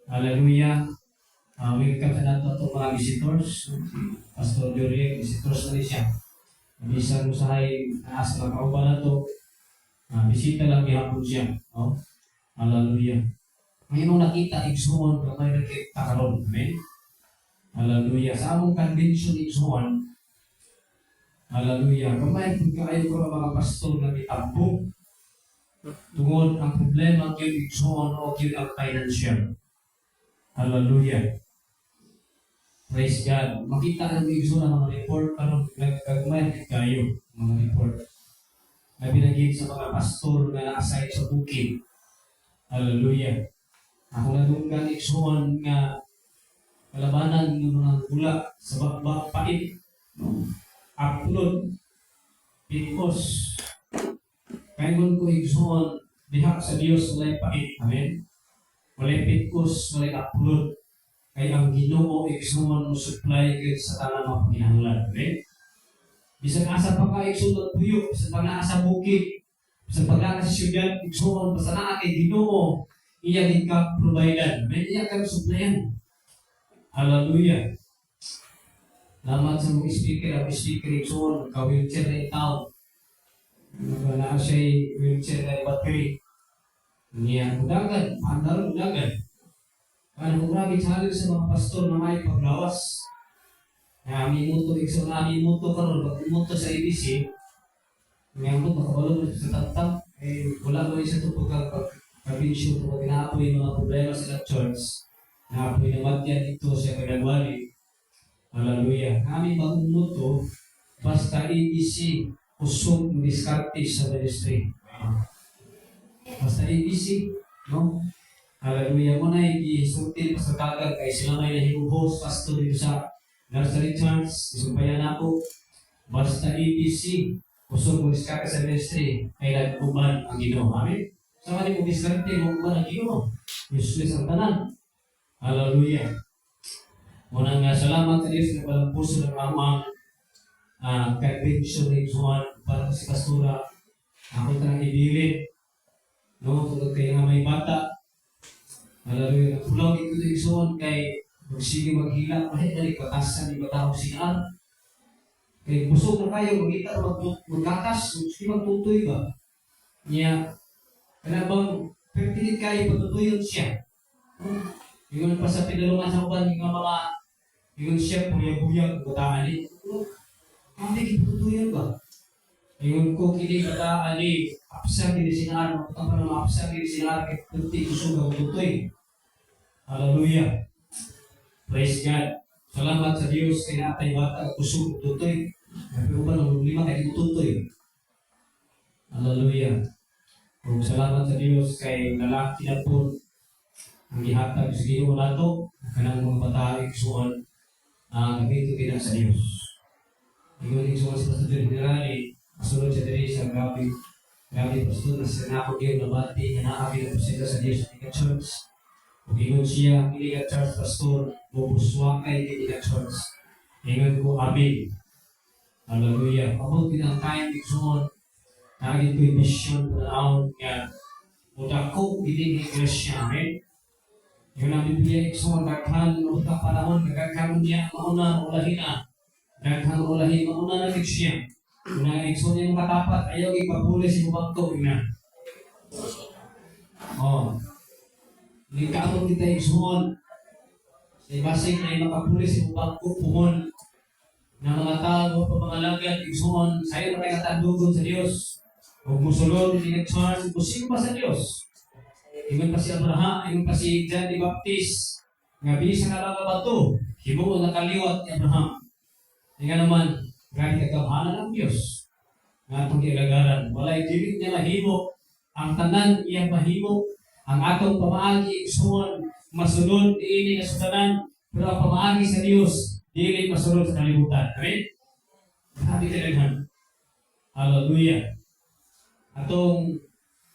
Hallelujah. Welcome sa nato itong mga visitors. Si Pastor Jory, visitors na rin siya. Bisag mo sa hay, naas na kauban na ito. Bisita lang gihapon siya. Oh? Hallelujah. Ngayon nakita, igsuon, kamay nakita karon. Amen? Hallelujah. Sa among convention igsuon, hallelujah. Kamay kung kayo ko mga pastor na itabong. Tungod ang problema kyung igsuon o kyung ang financial. Hallelujah. Praise God. Makita ng igsuon ang mga report, anong nagkagmay kayo, mga report. Na binagin sa mga pastor na na-assign sa bukid. Hallelujah. Ako na dunggan igsuon nga kalabanan ng mga gula sa bakbak pait. Upload. Because kayon ko igsuon diha sa Dios walay pait. Amen. Walay pitkos, walay upload. Kaya ang Ginoo igsuon mo supply gid sa tanan mga panginahanglan. Amen. Bisan asa pa ka igsuon puyo, bisan pa naa sa bukid, bisan pa naa sa syudad igsuon basta naa kay Ginoo iya gid ka provider. Amen. Iya ka supplyan. Hallelujah. Lamat sa mga speaker, ang speaker igsuon ka wheelchair na itaw. Wala siya wheelchair na battery. Niya, udagan, andar udagan. Ano kung grabe challenge sa mga pastor na may paglawas. Na minuto, ikso na minuto karon, pag minuto sa ABC, ngayon mo, makabalo mo sa tatang, wala mo isa ito pagkabinsyo, pag inaapoy mga problema sa church, naapoy na madyan ito sa kadagwali. Hallelujah. Kami bagong muto, basta ABC, usog mo diskarte sa ministry. Basta ABC, no? Hallelujah mo na i-sultin sa kagag kay sila may nahimuhos pastor dito sa nursery church, isumpayan ako. Basta ABC, usog mo diskarte sa ministry, ay nagkuban ang Ginoo. Amen? Sa mga mo diskarte, magkuban ang Ginoo. Useless ang tanan. Hallelujah. Muna nga, salamat sa Diyos na walang puso ng amang conviction ni Juan para si Pastora. Ako tanang ibilin. No, tulad kayo nga may bata. Hallelujah. Pulang ito na isuon kay magsige maghila. Mahit na ipatasan ni Batao siya. Kay busog na kayo, magkita magkakas. Sige magtutoy ba? Niya, kanabang pertinit kayo, patutuyon siya. Yung pa sa pinulungan sa uban, yung mga yung siya, buya-buya, bataan ni. Hindi patutuyon ba? Yung ko kini bataan ni, apsa kini sinar, matang pa naman apsa kini sinar, kaya kunti gusto nga tutoy. Hallelujah. Praise God. Salamat sa Diyos kay natay bata gusto tutoy. Pero ba nang lima kay tutoy. Hallelujah. Kung salamat sa Diyos kay lalaki na po ang ihatag sa Ginoo nato kanang mga bata igsuon ang nabito kita sa Diyos. Ingon igsuon sa Pastor Generali, masulod siya diri sa grabe pastor na sinako gyud na bati nga naa gyud presensya sa Diyos sa church. Ug ingon siya pili ka church pastor mubuswa kay ka church. Ingon ko amen. Hallelujah. Abot kinang time igsuon naging ko mission panaon nga udako gid iglesia. Amen. Yung namin biya ikso, daghan utak panahon, nagkakaroon niya, mauna, ulahin na. Daghan ulahin, mauna na siya. Yung na ikso niya makatapat, ayaw ipapuli si Bubagto, yun na. Lingkaron kita iksoon. Sa ibasig na makapuli si Bubagto, pumon. Na mga tao, pamangalagan, iksoon, sa'yo na kaya tandugon sa Diyos. Huwag musulod, hindi nag-charge, sino pa sa Diyos? Ingon pa si Abraham, ingon pa si John the Baptist, nga bisa ka lang bato, himuon na kaliwat ni Abraham. Nga naman, gani kagawhanan ng Diyos. Nga itong ilagaran, walay dilig niya mahimo, ang tanan iya mahimo, ang atong pamaagi isuon, masunod diini na sudanan, pero ang pamaagi sa Diyos, dili masunod sa kalibutan. Amen? Grabe talagang. Hallelujah. Atong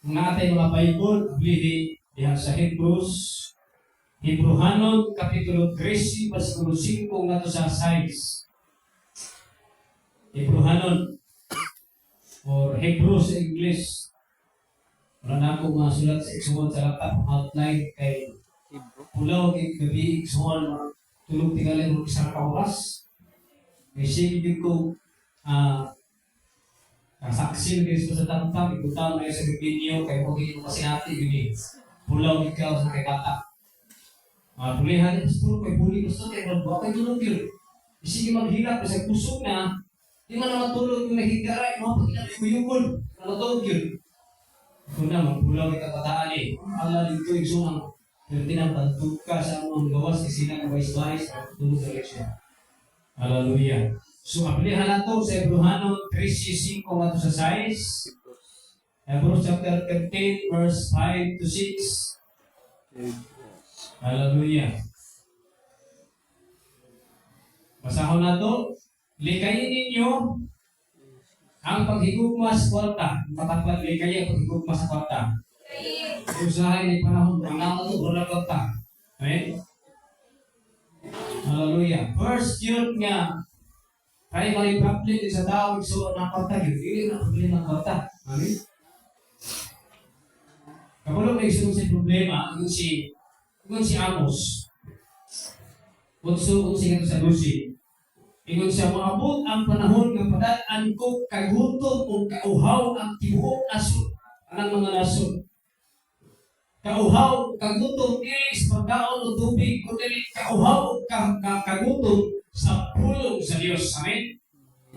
mga atay mga Bible, ablihi diha sa Hebrehanon, Kapitulo 13, versikulo 5, nga to sa 6. Hebrehanon, or Hebrew sa English. Wala na akong mga sulat sa iksuon sa laptop, outline kay pulaw kay gabi igsoon tulog tingali mo isang ka oras. Kay sige ko kasaksi na sa tampang ikutan na sa gabi niyo kay mo gini kasi ati gini. Pulaw ikaw sa kay kata. Pulihan gusto kay puli gusto kay ba kay tulog yun. Sige maghilap sa kusog na di man naman tulog kung nahigaray mo pag inabiyugon. Ano tulog yun? Ito na, magpulaw ay kakataan eh. Allah dito yung sunang tinatantog ka sa among gawas kasi sila ng wais-wais at tulog sa leksyon. Hallelujah. So, apelihan na ito sa Hebreano 3:5 at sa 6. Hebrews chapter 13 verse 5 to 6. Hallelujah. Basahon na ito. Likayin ninyo ang paghigugma sa kwarta. Matapat likaya ang paghigugma sa kwarta. Usahay ni panahon ng ito, wala kwarta. Amen? Hallelujah. First yun nga, primary problem sa tao, so ng kwarta, yun ang problema ng kwarta. Amen? Kapag may isunod sa problema, yun si Amos. Kung si Lucy. Ingon siya, maabot ang panahon ng padaan ko kagutom o kauhaw ang tibuok aso ng mga nason. Kauhaw, kagutom, dili sa pagkaon o tubig, kundi kauhaw o kagutom sa pulong sa Diyos. Amen?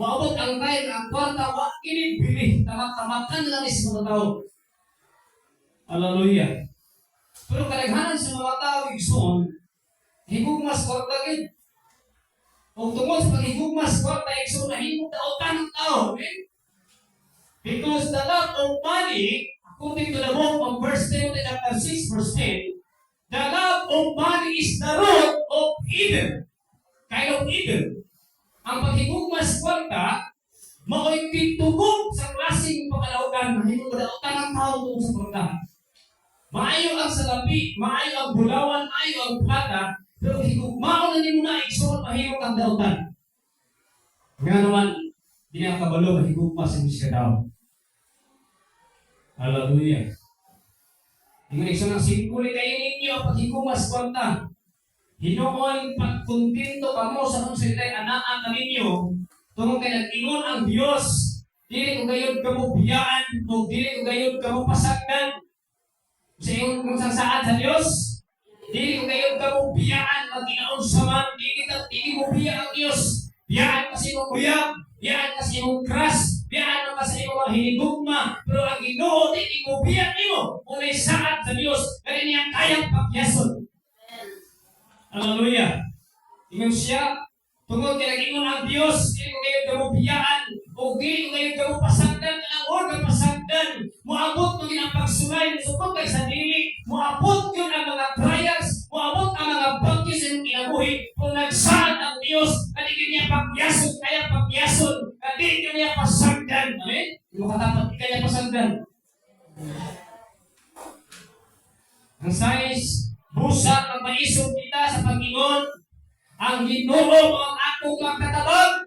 Maabot ang tayo ang kwarta, wak inibili, tamat-tamatan lang sa mga tao. Hallelujah. Pero kadaghanan sa mga tao, igsoon, higugmas kwarta gid. Kung tungkol sa paghigugmas, kwarta, so nahimog daotan ng tao. Okay? Because the love of money, according to the book of verse 10, chapter 6, verse 10, the love of money is the root of evil. Kind of evil. Ang paghigugmas, kwarta, mao'y pitugog sa klaseng pagkalaugan. Nahimog daotan ng tao tungkol sa kwarta. Maayo ang salapi, maayo ang bulawan, maayo ang plata, pero higugmao na ni mo na igsoon mahirap ang dautan. Nga naman, di na kabalo mahigugma sa musika daw. Hallelujah. Ingon igsoon ang singkuli kayo ninyo ang paghigugmas kwanta. Hinoon pagkuntinto kamo sa kong sila'y anaan na ninyo tungkol kay nag-ingon ang Diyos. Dili ko gayon kamo biyaan o dili ko gayon kamo pasagdan. Sa iyong kung saan sa Diyos. Dili ko kayo biyaan mag-inaon sa man. Dili mo biyaan ang Diyos. Biyaan kasi mong kuyab. Biyaan kasi mong kras. Biyaan kasi mong hinigugma. Pero ang Ginoo, dili mo biyaan mo. Kung saad sa Diyos, kaya niyang kayang pagyason. Hallelujah. Ingon siya, tungkol kay nag-ingon ang Diyos, dili ko kayo biyaan. O dili ko kayo pasagdan. Ang organ pasagdan. Moabot mo yun ang pagsulay. Sukot kayo sa dili. Moabot yun ang mga trials. Moabot ang mga bagyo sa iyong kinabuhi. Kung nagsaad ang Diyos, kadi kanya pagyason, kaya pagyason, kadi kanya pasagdan. Amen? Yung katapat, kanya pasagdan. Ang size, busa, magmaisog kita sa Panginoon, ang Ginoo ang akong magkatabang.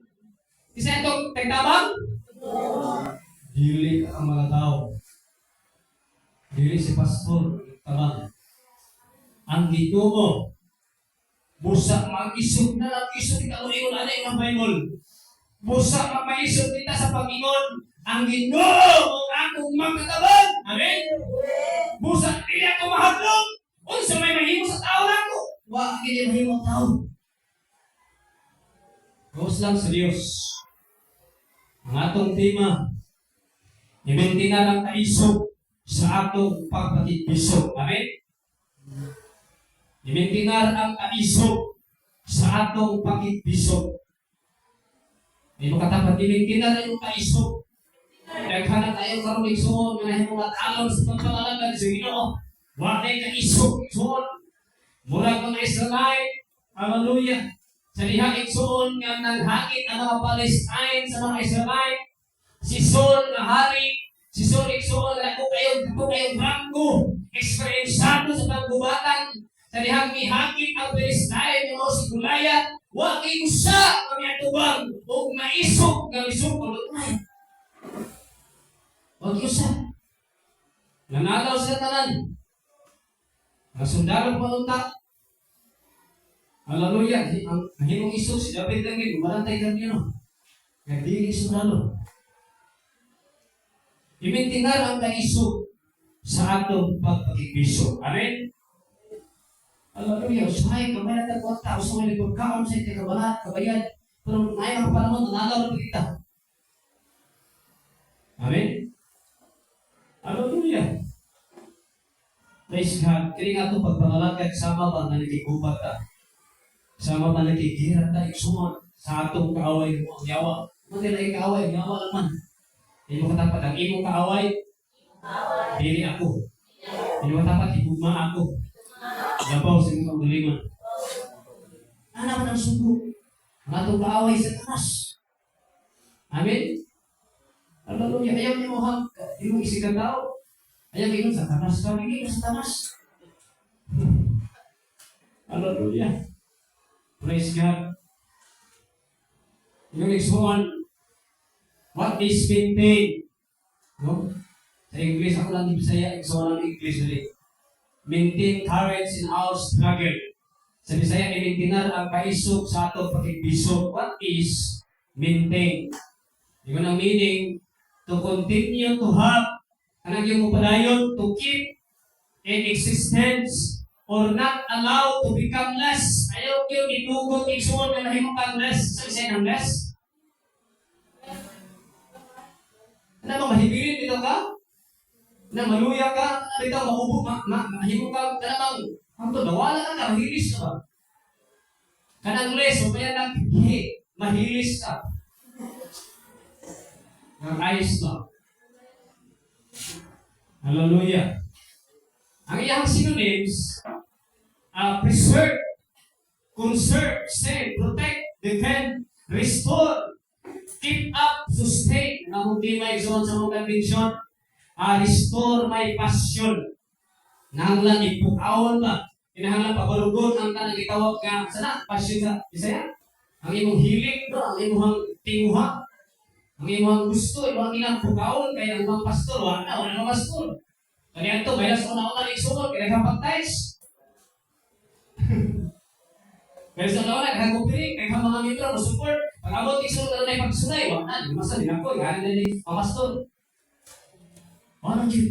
Isa itong tagtabang? Dili ang mga tao. Dili si pastor, tabang. Ang Ginoo busa mag-isog na lang-isog kita mo ingon ana yung Bible. Busa mag-isog kita sa Panginoon. Ang Ginoo ang akong magkatabang. Amen? Busa dili ako mahadlok. Unsa may mahimo sa tao nako? Wa kini mahimo tao. Gos lang sa Dios. Ang atong tema, imintina lang kaisog sa atong pagpatibisog. Amen? Imintinar ang kaisog sa atong pagpatibisog. Hindi mo katapat, imintinar ang kaisog. Naghanap tayo karong igsoon, mga mga talon sa pagpangalagan sa Ginoo. Wakay kaisog, igsoon. Murag mga Israelite, hallelujah. Sa dihang igsoon nga naghangit ang mga Palestine sa mga Israelite. Si Saul na hari, si Saul igsoon na kung kayong ranggo, eksperyensado sa paggubatan. Sa dihang mihangit ang Palestine o si Goliath, wakay usa kami atubang o maisog ng isog o lutay. Wakay usa. Nanalaw sila tanan. Mga sundalo panunta, Hallelujah. Ang himong isog si David lang yun. Marantay kami yun. Kaya di isunalo. Imintingar ang kaisog sa atong pagpagibisog. Amen? Hallelujah. Usahay, kamay na tagwag tao sa mga nagpagkaon sa iti kabalat, kabayan. Pero ngayon ang panahon, nanalaw na kita. Amen? Hallelujah. Praise God. Kaya nga ito pagpangalagay, sama ba na nagigubat ka? Sama ba nagigirat tayo suma sa atong kaaway mo ang yawa? Hindi na ikaaway, yawa naman. Hindi mo katapat, ang imong kaaway, dili ako. Hindi mo katapat, ibugma ako. Labaw sa imong pagdulingan. Ano naman ang sugo? Ang atong kaaway sa taas. Amen? Hallelujah. Ayaw niyo mo hang, hindi mo isikan tao. Ayaw kayo sa tanas ka, hindi ka sa tanas. Hallelujah. Praise God. Yung next one, what is maintain? No? Sa English, ako lang di Bisaya, exo lang English ulit. Maintain courage in our struggle. Sa Bisaya, i-maintinar ang kaisog sa atong pakigbisog. What is maintain? Yung ang meaning, to continue to have, anong yung upadayon, to keep in existence, or not allow to become less. Ayaw yung idugot, isuon na nahimukang less. Sa isa ng less? Ano ba, mahibirin dito ka? Na maluya ka? Ano dito, maubog, mahimukang, ano bang, ang to, nawala ka na, mahilis ka ba? Kanang less, o kaya nang mahilis ka. Ang ayos na. Hallelujah. Ang iyang synonyms, preserve, conserve, save, protect, defend, restore, keep up, sustain. Ang hindi may examon sa mga convention, restore my passion. Nanglan ipukawon ba? Kinahanglan pabalugon ang tanang itawag ka, sana, passion sa Bisaya? Ang imong hiling, bro, ang imong tinguha, ang imong gusto, imong ilang pukawon, kaya ang mga pastor, wala mga pastor. Kaya ito, may nasa una-una rin sunod, kaya kapag-ties. Kaya sa una-una, kaya kupirin, kaya mga membro, mo-support. Pag-abot, isunod na na pagsunay, wala, masa din ako, gano'n na ni Pamastor. Ano yun?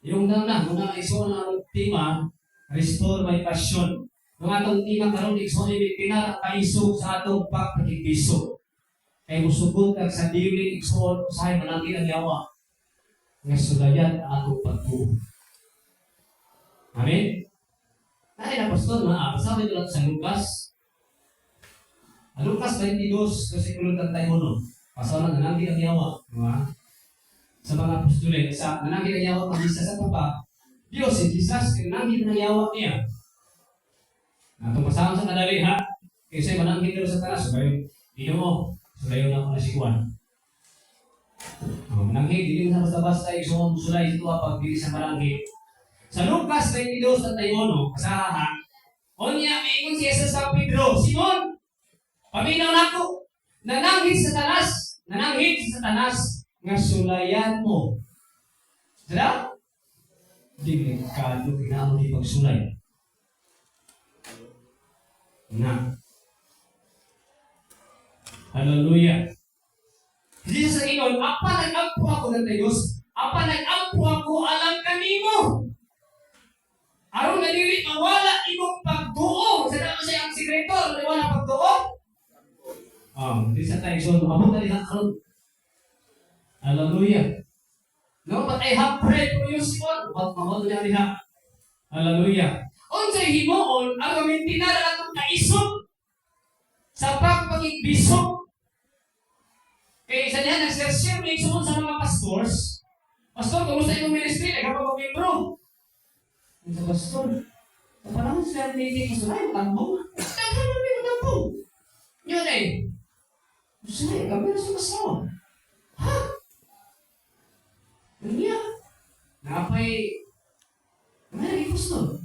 Yung na, muna isunod na tema, restore my passion. Yung atong tema karon isunod, pinara kaisog sa atong pagpakibiso. Kaya musugod kag sa dili, isunod, usahay, manangkin ang yawa. Nga sulayan ang atong pagtuo. Amen? Ay na pastor na sabi ito sa Lucas. Lucas 22, versikulo 31. Pasalan na nangyay ang yawa, diba? Sa mga apostolate, sa nangyay ang yawa pag isa sa Papa, Diyos si Jesus, nangyay ang yawa niya. Atong pasama sa kadali ha, kasi manangkin dito sa taas, sabayon, hindi mo, sabayon na ako nasikuan. Manangkin, hindi mo sa basta-basta, isong sulay ito pag-bili sa manangkin. Sa Lucas 22:31, kasaha, onya, ingon si Jesus sa Pedro, Simon, paminaw na ko, nananghid sa tanas, nga sulayan mo. Sada? Delikado, ginamon di pagsulay. Na. Hallelujah. Hindi sa ingon, apa nag-ampo ako ng Diyos, apa nag-ampo ako alam kanimo. Aron na dili mawala imong pagtuo. Sa ang sikreto, wala pagtuo. Di sa tayo, so, mabot na lihat karon. Hallelujah. No, but I have prayed for you, Simon. But mabot na lihat. Hallelujah. Unsay himuon, ang gamintinar atong kaisog sa pagpagigbisog. Kaya isa niya, nag-share may sumunod sa mga pastors. Pastor, kumusta yung ministry? Nagkapag mag-membro. Sa pastor, sa panahon sila hindi pastor, ay, matambong. Nagkakaroon may matambong. Yun eh. Sila, kami na sa pastor. Ha? Yun niya. Nakapay, may pastor.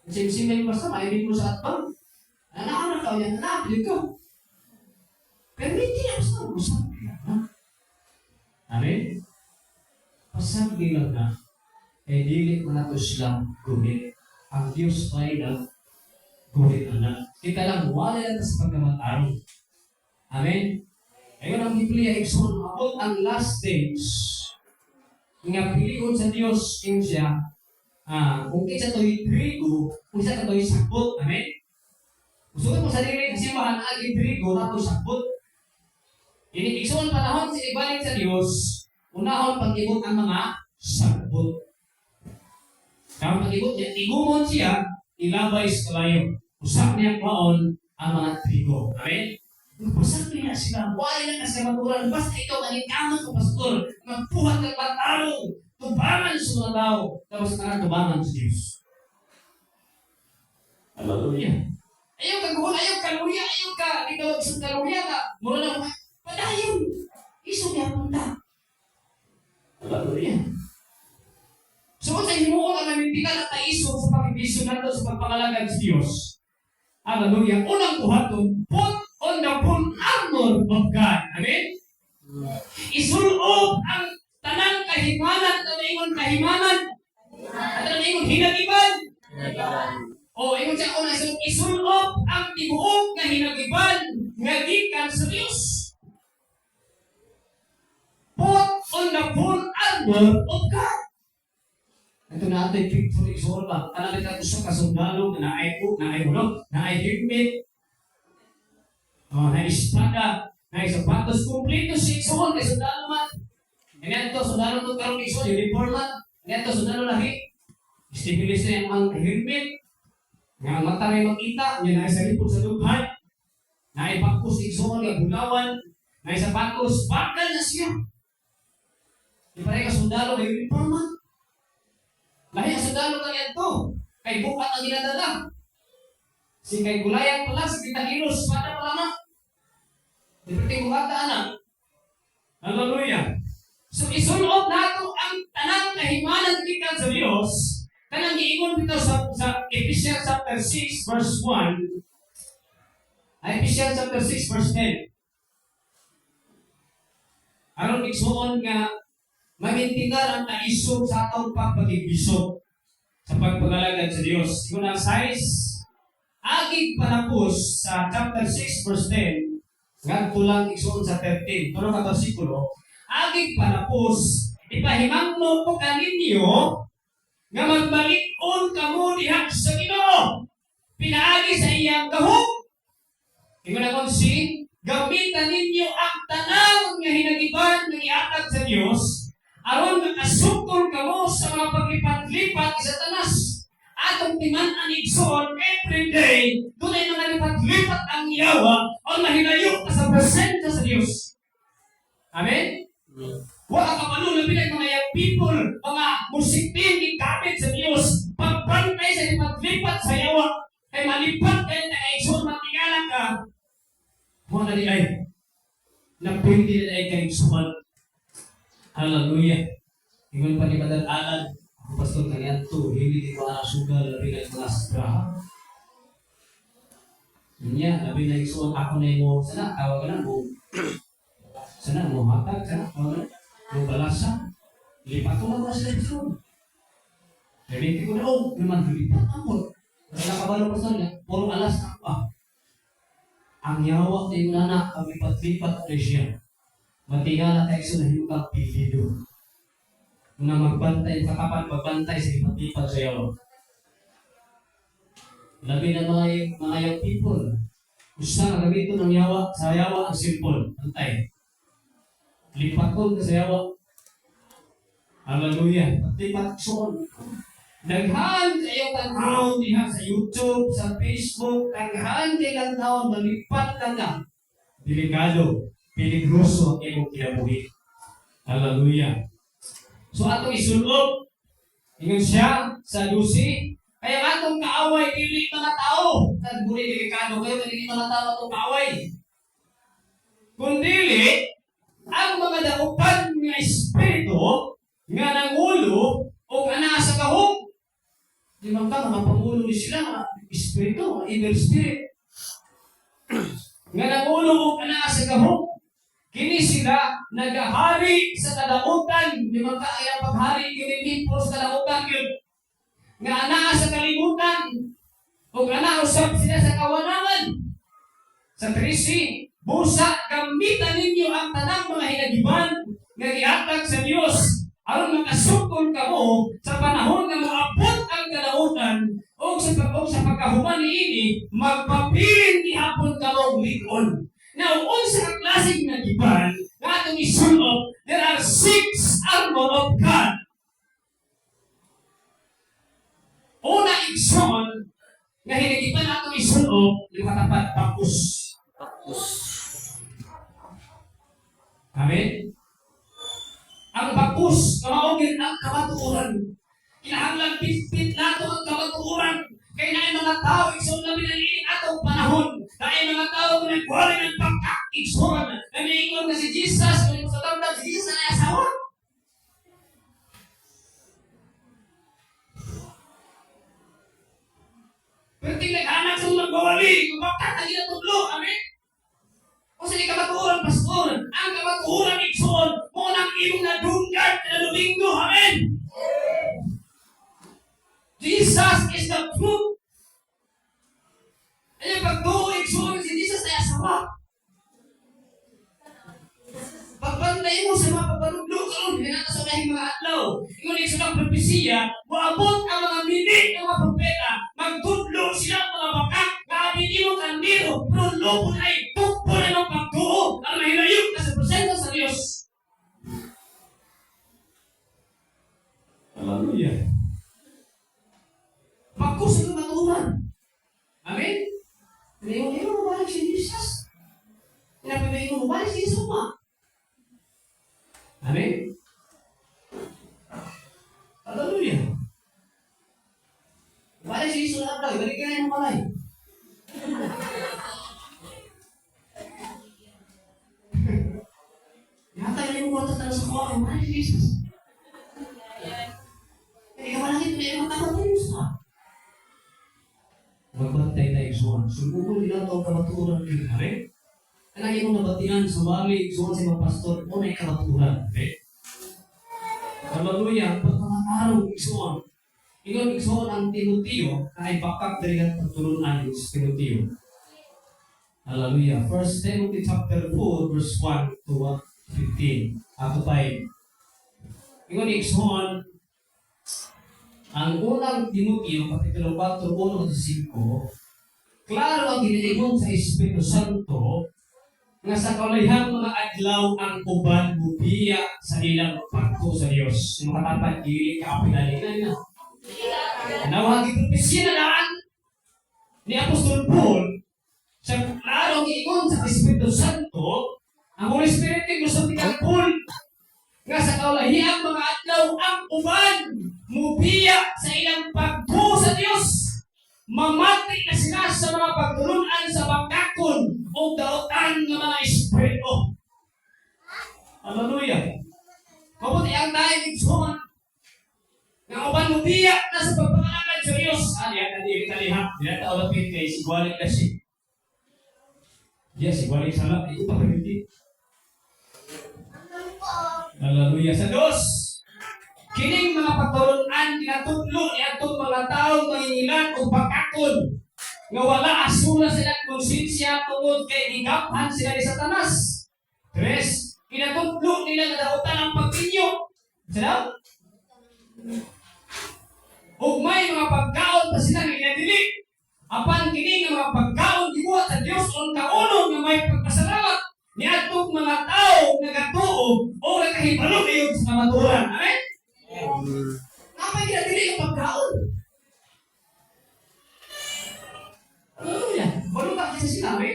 Kasi may pastor, may mo sa atbang. Anak-anak ka, yan, anak-anak ka. Pero hindi na pastor, usap. Amen? Pasang bilang na, dili ko na ito silang gumit. Ang Diyos ay na gumit na. Kita lang wala lang sa pagkamataro. Amen? Ayun ang Biblia, igsoon, abot ang last stage nga pilion sa Dios ing siya. Kung kinsa to'y trigo, kung kinsa to'y sakbot. Amen? Gusto mo sa dili kasi mahanagi trigo na to'y sakbot. Ini igsoon panahon sa ibalik sa Dios, unahon pag-ibot ang mga sakbot. Kaya pag-ibot niya, igumon siya, ilabay sa kalayo. Usap niya kwaon ang mga trigo. Amen? Usap niya sila, wala na kasi maturan. Basta ikaw, kanikaman ko, pastor, magpuhat ng pataro, tubangan sa mga tao, tapos tubangan sa Diyos. Hallelujah. Ayaw ka guhon, ayaw ka luya, ayaw ka, ikaw sa kaluya ka, mula na, padayon, iso niya punta. Hallelujah. So, sa hinuon ang namimpikan at naiso sa pag-ibisyo nato sa pagpangalagad sa Diyos. Hallelujah. Unang buhaton, put on the full armor of God. Amen? Isulob ang tanang kahimanan at ingon kahimanan at ingon hinagiban. O, ingon siya una, isulob ang tibuok na hinagiban nga gikan sa Diyos. Put on the full armor of God. Ito na ating victory exhort ba? Kanang ito sa kasundalo na ay ulog, na ay helmet, na espada, na sapatos, kumplito si exhort kay sundalo man. Ganyan ito, sundalo ito karong exhort, uniform man. Ganyan ito, sundalo lahi. Stimulis na yung helmet, nga mata may makita, yan ay sa lipod sa dughan, na ay pagpus exhort, nga bulawan, na ay sapatos, bakal na siya. Iparay ka sundalo, may uniform man. Lahi ang sundalo kanyan to, kay bukat ang ginadala. Si kay gulayan pala, si Pitagilos, pada pala na. Dipiti bukat na anak. Hallelujah. So isulot nato ang tanang kahimanan kita sa Diyos, kanang giingon dito sa Ephesians chapter 6 verse 1, Ephesians chapter 6 verse 10. Aron igsuon nga mamintigar ang naisog sa atong pagpagibisog sa pagpagalagad sa Diyos. Kung ang size, agig panapos sa chapter 6 verse 10, ngadto lang igsuon sa 13, tulo ka bersikulo, agig panapos, ipahimangno ko kaninyo nga magbalik-on kamo diha sa Ginoo. Pinaagi sa iyang gahom. Ingon na kung gamitan ninyo ang tanang nga hinagiban ng iatag sa Diyos, aron makasukol kamo sa mga paglipat-lipat sa tanas. Atong timan-an igsoon every day, dunay mga lipat-lipat ang yawa o mahinayo ka sa presensya sa Diyos. Amen? Wala ka panulo bilang mga young people, mga musiktin, ikapit sa Diyos, pagbantay sa lipat-lipat sa yawa, ay malipat kayo na igsoon, matingala ka, wala na di ay, na pwede na ay kaigsoon. Hallelujah. Ingon pa ni Badal-alad, ang pastor kanyan to, hindi di ko sugal, labi na mga sastrahan. Niya, labi na igsoon, ako na mo, sana, tawag ka na mo. Sana, mo hatag, sana, tawag na. Mo balasa. Lipat ko na ba sila igsoon? Labi ko na, naman, lipat ako. Wala kabalo pastor niya, puro alas na pa. Ang yawa na yung nanak, kapipat-lipat na siya. Matingala tayo sa nahimukang pilido. Na magbantay, kakapan magbantay sa lipat-lipat sa yawa. Labi na mga young people. Usa na gamito ng yawa, sa yawa ang simple. Bantay. Lipaton ka sa yawa. Hallelujah. Pagtipat soon. Daghan kayo tanawon diha sa YouTube, sa Facebook, daghan kayo tanawon, malipat ka na. Delikado. Peligroso ang imong kinabuhi. Hallelujah. So atong isulob, ingon siya sa Lucy, kaya atong kaaway, dili mga tao. Nagbuli delikado kayo, dili mga tao atong kaaway. Kundili, ang mga daupan ng espiritu, nga nangulo, o ana sa kahog. Di man ka, mga pangulo ni sila, espiritu, evil spirit. Nga nangulo, o ana sa kahog. Kini sila nagahari sa kalibutan, di man kaya paghari kini people sa kalibutan yun. Nga anaa sa kalibutan, o Kung usap sila sa kawanangan. Sa 13, busa gamitan ninyo ang tanang mga hinagiban nga gihatag sa Dios aron makasukol kamo sa panahon nga moabot ang kalautan o sa pagkahuman niini magpabilin gihapon kamo likon. Now, unsa ka klaseng hinagiban nga atong isulod, there are 6 armor of God. Una igsoon nga hinagiban atong isulod, yung katapat bakus. Amen? Ang bakus, kamaugin ang kamatuoran. Kinahanglan pitpit nato ang kamatuoran. Kaya na mga tao, igsoon na binaliin atong panahon. Dahil mga tao na nagwari ng pagkakigsoon. Na naingon na si Jesus, kung sa tawag si Jesus na asawa. Pero tingnan sa magbawali, kung magkakagi na tudlo. Amen? O sa kamatuoran, pastor, ang kamatuoran igsoon, mo nang imong nadunggan na Domingo. Amen? Jesus is the truth. Ay pagtuo igsoon si Jesus ay asawa. Pagbantay mo sa mga pagpanuglo karon hinata sa mga adlaw. Ingon igsoon ang propesiya, moabot ang mga minit ng mga propeta, magtudlo sila ang mga bakak, kaabini mo kandiro, pero lupon ay tukpo na ng pagtuo ang mahinayog ka sa presensya sa Diyos. Hallelujah. Bagus itu maturan. Amin. Ngayon mo balik si Jesus. Ngayon mo balik si semua. Amin. Haleluya. Balik si Jesus na daw, balik ka na yung malay. Yata yung kwarta tayo sa kuha, balik si Jesus. Kaya ka malaki ito na yung matapos mo. Magbantay tayo igsoon. Sugugol nila ito ang kamaturan nila. Amen? Ang iyong nabatian sa wali igsoon sa mga pastor, o na kamaturan. Amen? Hallelujah. Pagkamataraw igsoon. Ingon igsoon ang Timoteo, kahit bakak dari ang pagtulunan sa Timoteo. Hallelujah. 1 Timothy chapter 4, verse 1 to 15. Ato tayo. Ingon igsoon, ang unang Timoteo, kapitulo 4, 1-5, klaro ang giniingon sa Espiritu Santo nga sa kalayhang mga adlaw ang uban bubiya sa ilang pagto sa Diyos. Yung katapat, dili ka pinalinan na. Nawag ipropesya na lang ni Apostol Paul sa klaro ang giniingon sa Espiritu Santo, ang Holy Spirit ay gusto tingnan Paul nga sa kalayhang mga adlaw ang uban mubiya sa ilang pagtuo sa Diyos. Mamati na sila sa mga pagtulunan sa bangkakon o dautan ng mga espiritu. Hallelujah. Mabuti ang tayo igsoon nga uban mubiya na sa pagpangalaman sa Diyos. Diyan na di kita lihat. Diyan na ulapit kay si Gualik na si. Diyan si Gualik sana. Ito pa hindi. Hallelujah. Sa Diyos. Kining mga pagtulunan kinatudlo ni atong mga tawo mangingilan o pagkakon nga wala asula sila konsensya tungod kay gigaphan sila ni Satanas. 3. Kinatudlo nila nga dautan ang pagtinyo. Sila? Ug may mga pagkaon pa sila nga inadili. Apan kini nga mga pagkaon gibuhat sa Dios on kauno nga may pagpasalamat ni atong mga tawo nga gatuo o nakahibalo kayo sa kamaturan. Amen? Apa yang tidak dili yung pagkaon? Hallelujah. Baru tak bisa sinabi.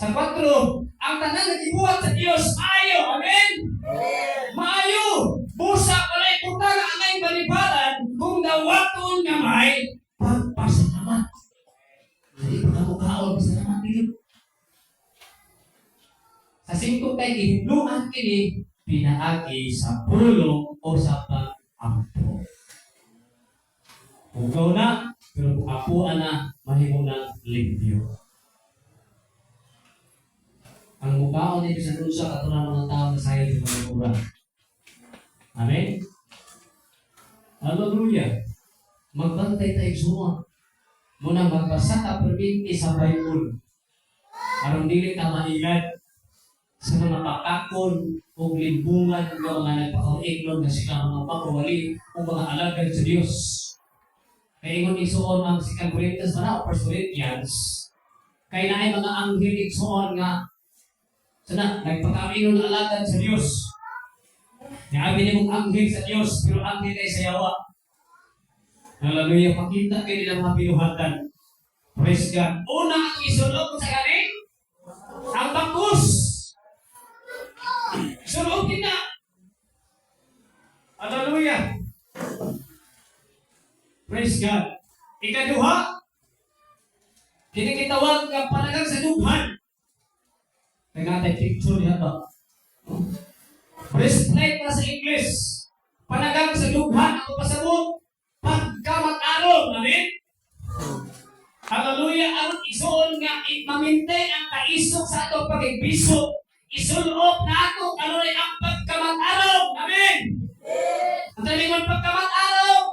Sa 4, ang tanan na gibuhat sa Dios maayo. Amen? Maayo. Busa walay putang ang ay balibaran kung dawaton nga may pagpasalamat. Hindi pa kamukaon pasalamat dito. Sa 5 kay gihibluan kini pinaagi sa pulong o sa pag-ampo. Kung ikaw na, pero kung apuan na, mahimo na limpyo. Ang mukhaon ay sa nusa katulad ng mga tao na sayang sa mga kurang. Amen? Hallelujah. Magbantay tayo igsuon. Muna magbasa ka perminti sa Bible. Aron dili ka mailad sa mga pakakon o limbungan ng mga nagpakaignon na sila mga pagkawali o mga alagad sa Diyos. Kaya ingon igsuon ang 2 Corinthians o 1 Corinthians, kaya na ay mga anghel igsuon nga sana nagpakaignon na alagad sa Diyos. Naabi niyo mong anghel sa Diyos, pero anghel ay sa yawa. Hallelujah, pakita kayo nilang mga pinuhatan. Praise God. Una ang isulog sa galing, ang bakus. Sulogin na. Hallelujah. Praise God. Ikaduha, kinikitawag ng panagang sa dughan. Nagatay picture niya ba? Breastplate na sa English. Panagang sa dughan. Ako pasabot. Pagkamat-aron. Amen? Hallelujah. Ang isuon nga mamintay ang kaisok sa ato pag-ibisok. Isulop na ato kanunay ang pagkamat-aron. Amen? Ang talingon pagkamat-aron.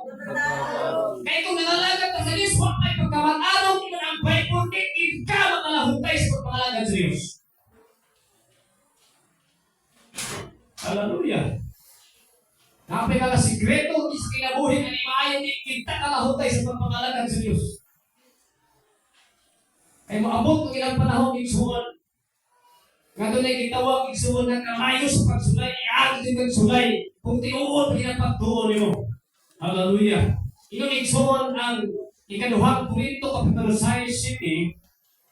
Kaya kung nangalagad ka sa Diyos, huwag ay pagkamat-aron. Iman ang Bible, hindi ka makalahutay sa pagpangalagad sa Diyos. Hallelujah. Nakapay mga sikreto sa kinabuhi na imayan ni kita kalahutay sa pagpangalagad sa Diyos. Kaya maabot kung ilang panahon igsuon. Nga doon ay kitawag igsuon na kamayo sa pagsulay, iagod yung pagsulay. Kung tinuod, pinapagtuon nyo. Hallelujah. Ingon igsuon ang ikaduhang Korinto Capital City,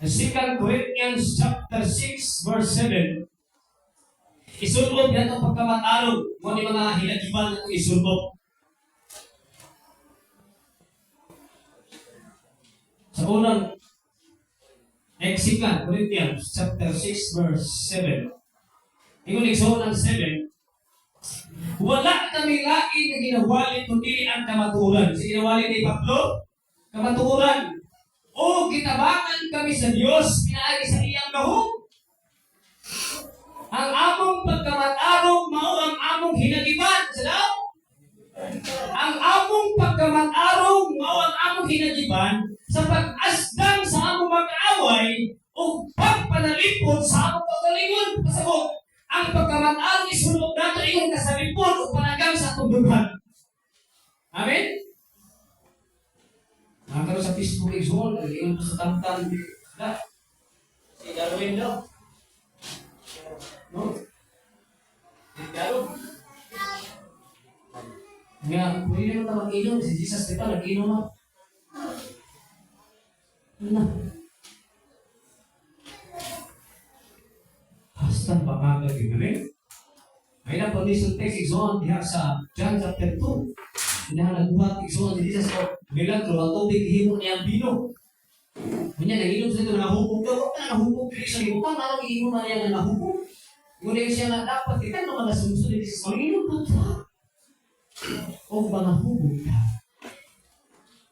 2 Corinthians chapter 6 verse 7. Isulog yan ang pagkamat-araw. Kung ano mga hilagiban na itong isulog. Sa unang 2 Corinthians chapter 6 verse 7. Ingon igsuon ang 7. Wala kami lain na ginawali kundi ang kamaturan. Sa ginawali ni Pablo, kamaturan. O gitabangan kami sa Diyos, pinaagi sa iyang gahong. Ang among pagkamat-araw, mao ang among hinagiban. Salaw? Ang among pagkamat-araw, mao ang among hinagiban sa pag-asdang sa among mag-away o pagpanalipod sa among pagkalingon. Pasabot, ang pagkamat-araw isulog nato ingon kasalipod o panagang sa atong dughan. Amen? Nakakaroon sa Facebook exhol, ingon sa tamtan. Si Darwin daw. No? Darwin. Nga, pwede naman na mag-inom. Si Jesus diba, nag-inom na. Ano? Hastan ba kagad yun? Amen? May na pag-isang text exhol diha sa John chapter 2. Hinahanagbuhat igsuon ni Jesus o milagro ang tubig ihimo niya ang bino. Kanya nag-inom sa ito na nahubog daw. Huwag na nahubog dili sa libutan. Narang ihimo na niya na nahubog. Ngunit siya na dapat kita naman nasunod ni Jesus. Mag-inom po ito. O ba nahubog ka?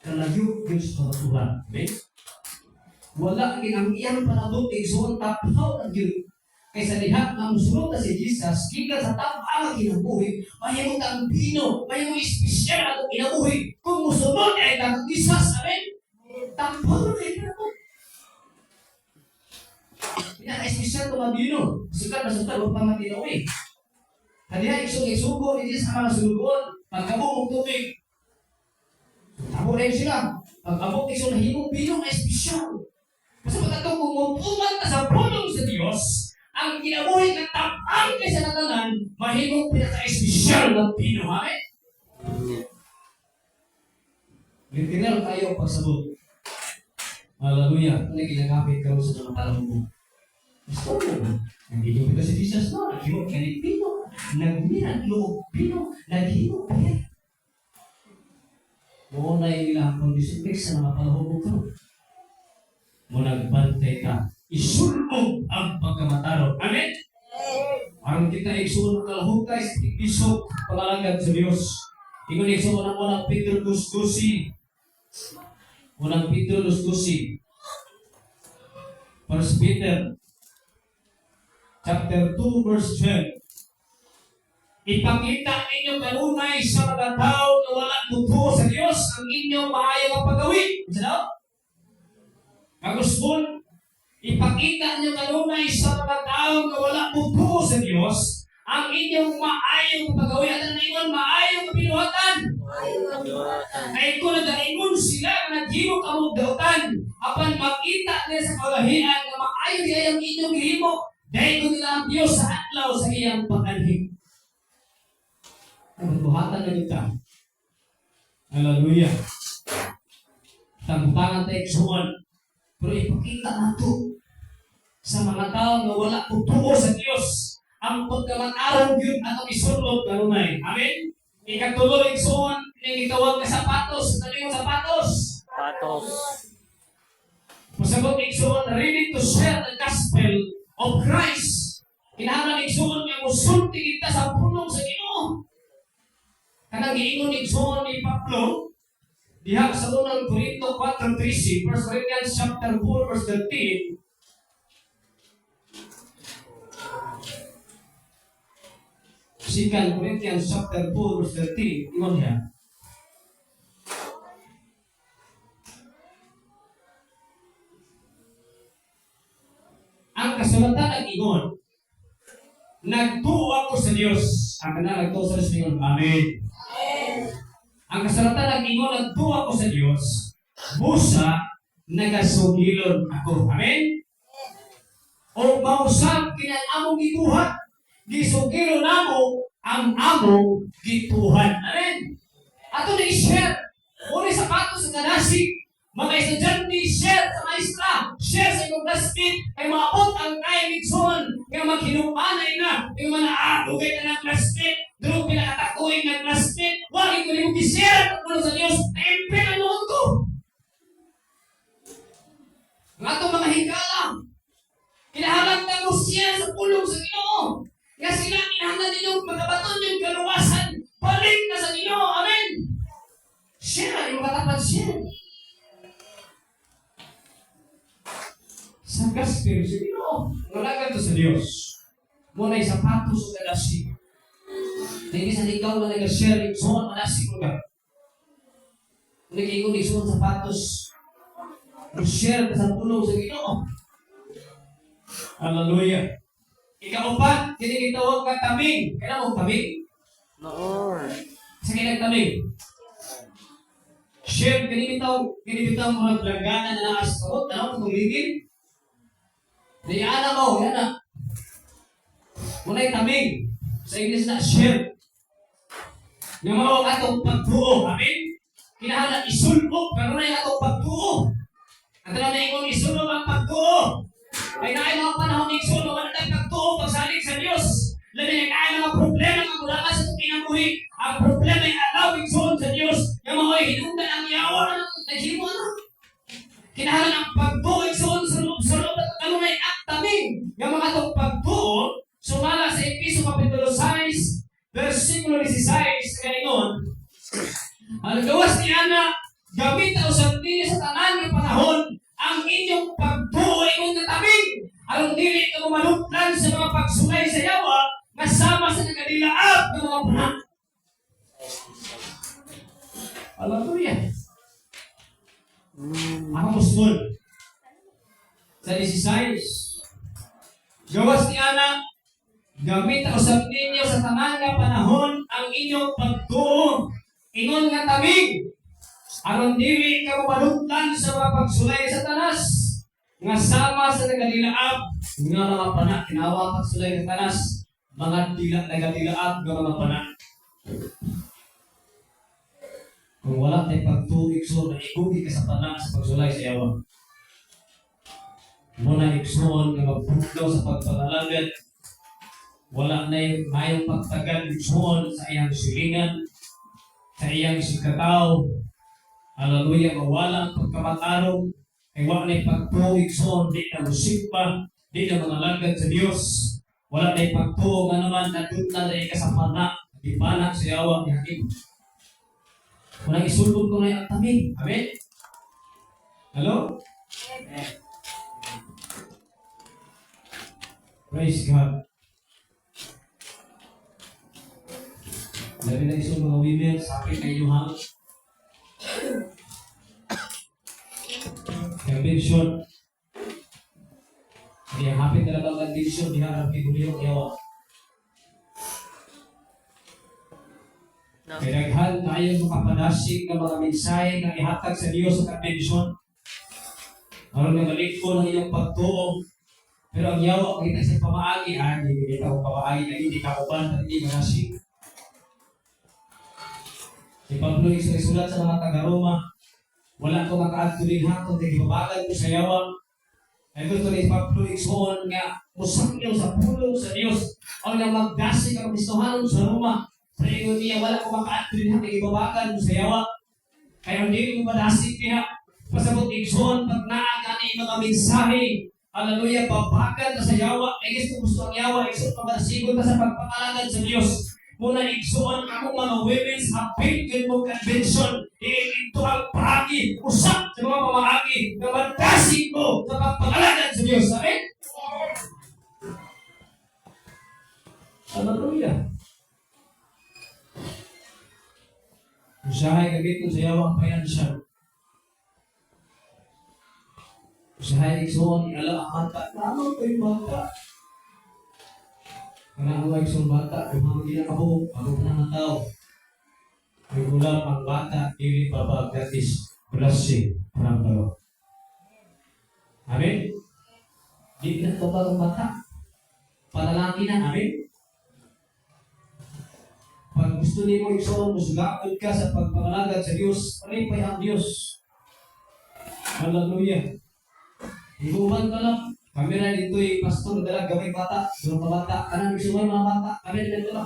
Kalayo Diyos kamaturan. Amen? Wala ang iyang panabot igsuon tapaw ang Diyos. Kaysa diha ang musulod na si Jesus, gikan sa tapang kinabuhi, mahimong ang bino, mahimong espesyal ang kinabuhi. Kung musulod ay ang Jesus, amen? Tapang ay kinabuhi. Pinaka-espesyal ito ang bino. Sukat na sukat, huwag pa matinawi. Kadiha, isugo ni Jesus ang mga sulugon, pagkabong tubig. Tabo na yun sila. Pag-abot iso na himong bino na espesyal. Kasi pagkatong kung umuman ka sa pulong sa Diyos, ang kinabuhi ng tapang kaysa natanan, mahimong pinaka-espesyal ng Pino. Amen? Literal tayo pagsabot. Hallelujah. Ano yung ginagamit ka sa mga talong mo? Gusto mo. Nagiging kita si Jesus na. Naghimok ka ni Pino. Nagmirang loob Pino. Naghimok ka yan. Muna yung ilang kondisyon sa mga palahubog ko. Muna nagbantay ka. Isulong ang pagkamataro. Amen? Ang kita isulong kalahukay sa tipisok pangalagad sa Diyos. Ingon isulong ang unang Pedro Lusdusi. Unang Pedro Lusdusi. 1 Peter chapter 2 verse 12. Ipakita ninyo kanunay sa mga tao na wala mutuo sa Dios ang inyong maayo nga paggawi. Ano? Kaguspon, ipakita niyo kanunay sa mga tao nga wala mutuo sa Dios ang inyong maayong paggawi at ang ingon maayong pinuhatan. Ay kung nagaingon sila nga naghimo kamong dautan, apan makita nila sa kalahian nga maayo siya ang inyong gihimo, dahil ko nila ang Diyos sa atlaw sa iyang pag-anhig. Ay magbuhatan na kita. Hallelujah. Tambutangan tayo suwan. Pero ipakita nato sa mga tao na wala tutuo sa Diyos ang pagkaman-araw yun at ang isulod kanunay. Amen? Ikatuloy igsoon ng itawag na sapatos. Ano yung sapatos? Patos. Masagot igsoon, ready to share the gospel of Christ. Kinahanglan igsoon nga musulti kita sa punong sa Ginoo. Kanang giingon igsoon ni Pablo diha sa unang Korinto 4:13, 1 Corinthians chapter 4 verse 13. Second Corinthians chapter 4 verse 13, ingon niya. Ang kasulatan ang ingon, nagtuo ako sa Diyos. Ang kanang nagtuo sa Diyos, ingon, Amen. Ang kasulatan ang ingon, nagtuo ako sa Diyos. Busa, nagasugilon ako. Amen. O mausap kinang among gituhan. Gisugilo namo ang among gituhan. Amen. Ato na i-share. Muna sapatos sa kanasig. Mga estudyante, share sa maestra. Share sa inyong classmate. Kaya maabot ang kaya migsoon. Kaya maghinupanay na. Yung mga naadugay na ng classmate. Doon pinakatakuin ng classmate. Huwag ito yung i-share at sa Diyos. Tempe na noon ko. Ang atong mga hingala. Kinahalang na mo siya sa pulong sa Ginoo. Kaya sila kinahanglan ninyong magabaton yung kaluwasan. Balik na sa Ginoo. Amen. Share yung katapat share. Sa gospel, sa Ginoo. Ngalagan to sa Diyos. Muna yung sapatos o kalasig. Hindi sa ikaw na nag-share yung suwan malasig mo ka. Nag-iikon yung suwan sapatos. Share ka sa pulong sa Ginoo. Hallelujah. Ikaupat, kinikitawag ka taming. Kailan mo taming? Noon. Sa kinagtaming. Share, kinibitaw mo ng planggana na nakasakot. Ano kung tumigil? Diyana mo, yan na. Muna'y taming. Sa English na, share. Nga mga atong pagtuo. Amen? Kinahalang isulbog, pero na yung atong pagtuo. At na yung isulbog ang pagtuo. Ay naay mga panahon ni Ikso, wala tayong pagtuo, pagsalig sa Diyos. Labi na kaya mga problema nga mula ka sa itong kinabuhi. Ang problema ay allow Ikso sa Diyos. Yung mga hinundan ang yawa na naghimo na. Kinahalan ang pagtuo Ikso sa loob at kanunay at taming. Yung mga itong pagtuo, sumala sa Episo Kapitulo 6, versikulo 16, kaya ingon, ang gawas ni Ana, gamit ang usap niya sa tanan ng panahon, ang inyong pagtuo ay kung natabing. Alam dili ka mamaluplan sa mga pagsulay sa yawa, kasama sa nagadilaab ng mga panak. Hallelujah. Ako musmul. Sa 16, gawas ni Ana, gamit ang usap ninyo sa tanan nga panahon, ang inyong pagtuo, ingon nga tabing. Aron dili ka mabalutlan sa mga pagsulay sa tanas, nga sama sa nagadilaab nga mga panak, kinawa pagsulay ng tanas, mga nagadilaab nga mga panak. Kung wala tayong pagtuig so, naigugi ka sa panak sa pagsulay sa yawa. Muna iksoon nga magbutlaw sa pagpangalagat, wala na yung mayong pagtagal iksoon sa iyang silingan, sa iyang sikataw. Hallelujah, mawala ang pagkamataraw, ay wala na ipagtuig so, di na musikpa, di na mangalagad sa Diyos, wala na ipagtuog nga naman, nadutla na ikasapanak, di panak sa yawa, di hakim. Walang isulbog ko na yung tamig. Amen? Hello? Amen. Praise God. Labi na isang mga women, sakit na inyong hangin. Convention. Kaya hapit talaga ang convention, diharap kibuliro yawa. No. Kaya daghan tayo makapadasig ng mga mensahe na ihatag sa Diyos sa convention. Aron nga malikpo ng iyong pagtuo. Pero ang yawa, kita sa pamaagi, hindi ka pamaagi na hindi ka uban at hindi manasig. Si Pablo isulat sa mga taga-Roma, wala ko makaadto din hatong nagibabagan ko sa yawa. Ay gusto ni Pablo isuon nga musakyaw sa pulong sa Diyos o nga magdasig ang Kristohanon sa Roma. Sa ingon niya, wala ko makaadto din hatong nagibabagan ko sa yawa. Kaya hindi ko madasig niya. Pasabot isuon pag naagani mga mensahe. Hallelujah, babagan ka sa yawa. Ay gusto ang yawa, isuon pagkasigon ka sa pagpapalagan sa Diyos. Muna igsuon ako mga women's appeal mo convention. Ito ang pagi, usap sa mga pamahagi na magdasig mo sa pagpangalagan sa Diyos. Amen? Hallelujah. Usahay kagit sa yawang financial. Usahay igsuon, ala ang mata. Tama ko yung mata. Karena ang isang bata, yung mga ginakabuhok, bago pa ng tao. May ulam ang bata, hindi babag, that is blessing from the Lord. Amen? Di pinagpapag ang bata. Panalangin na, amen? Pag gusto niyo mo isuon, musugakod ka sa pagpangalagad sa Diyos, palipay ang Diyos. Hallelujah. Iguban ka lang. Kami na dito'y pastor, dala gamay bata, mga bata, kanang sumay mga bata, kami na dito lang.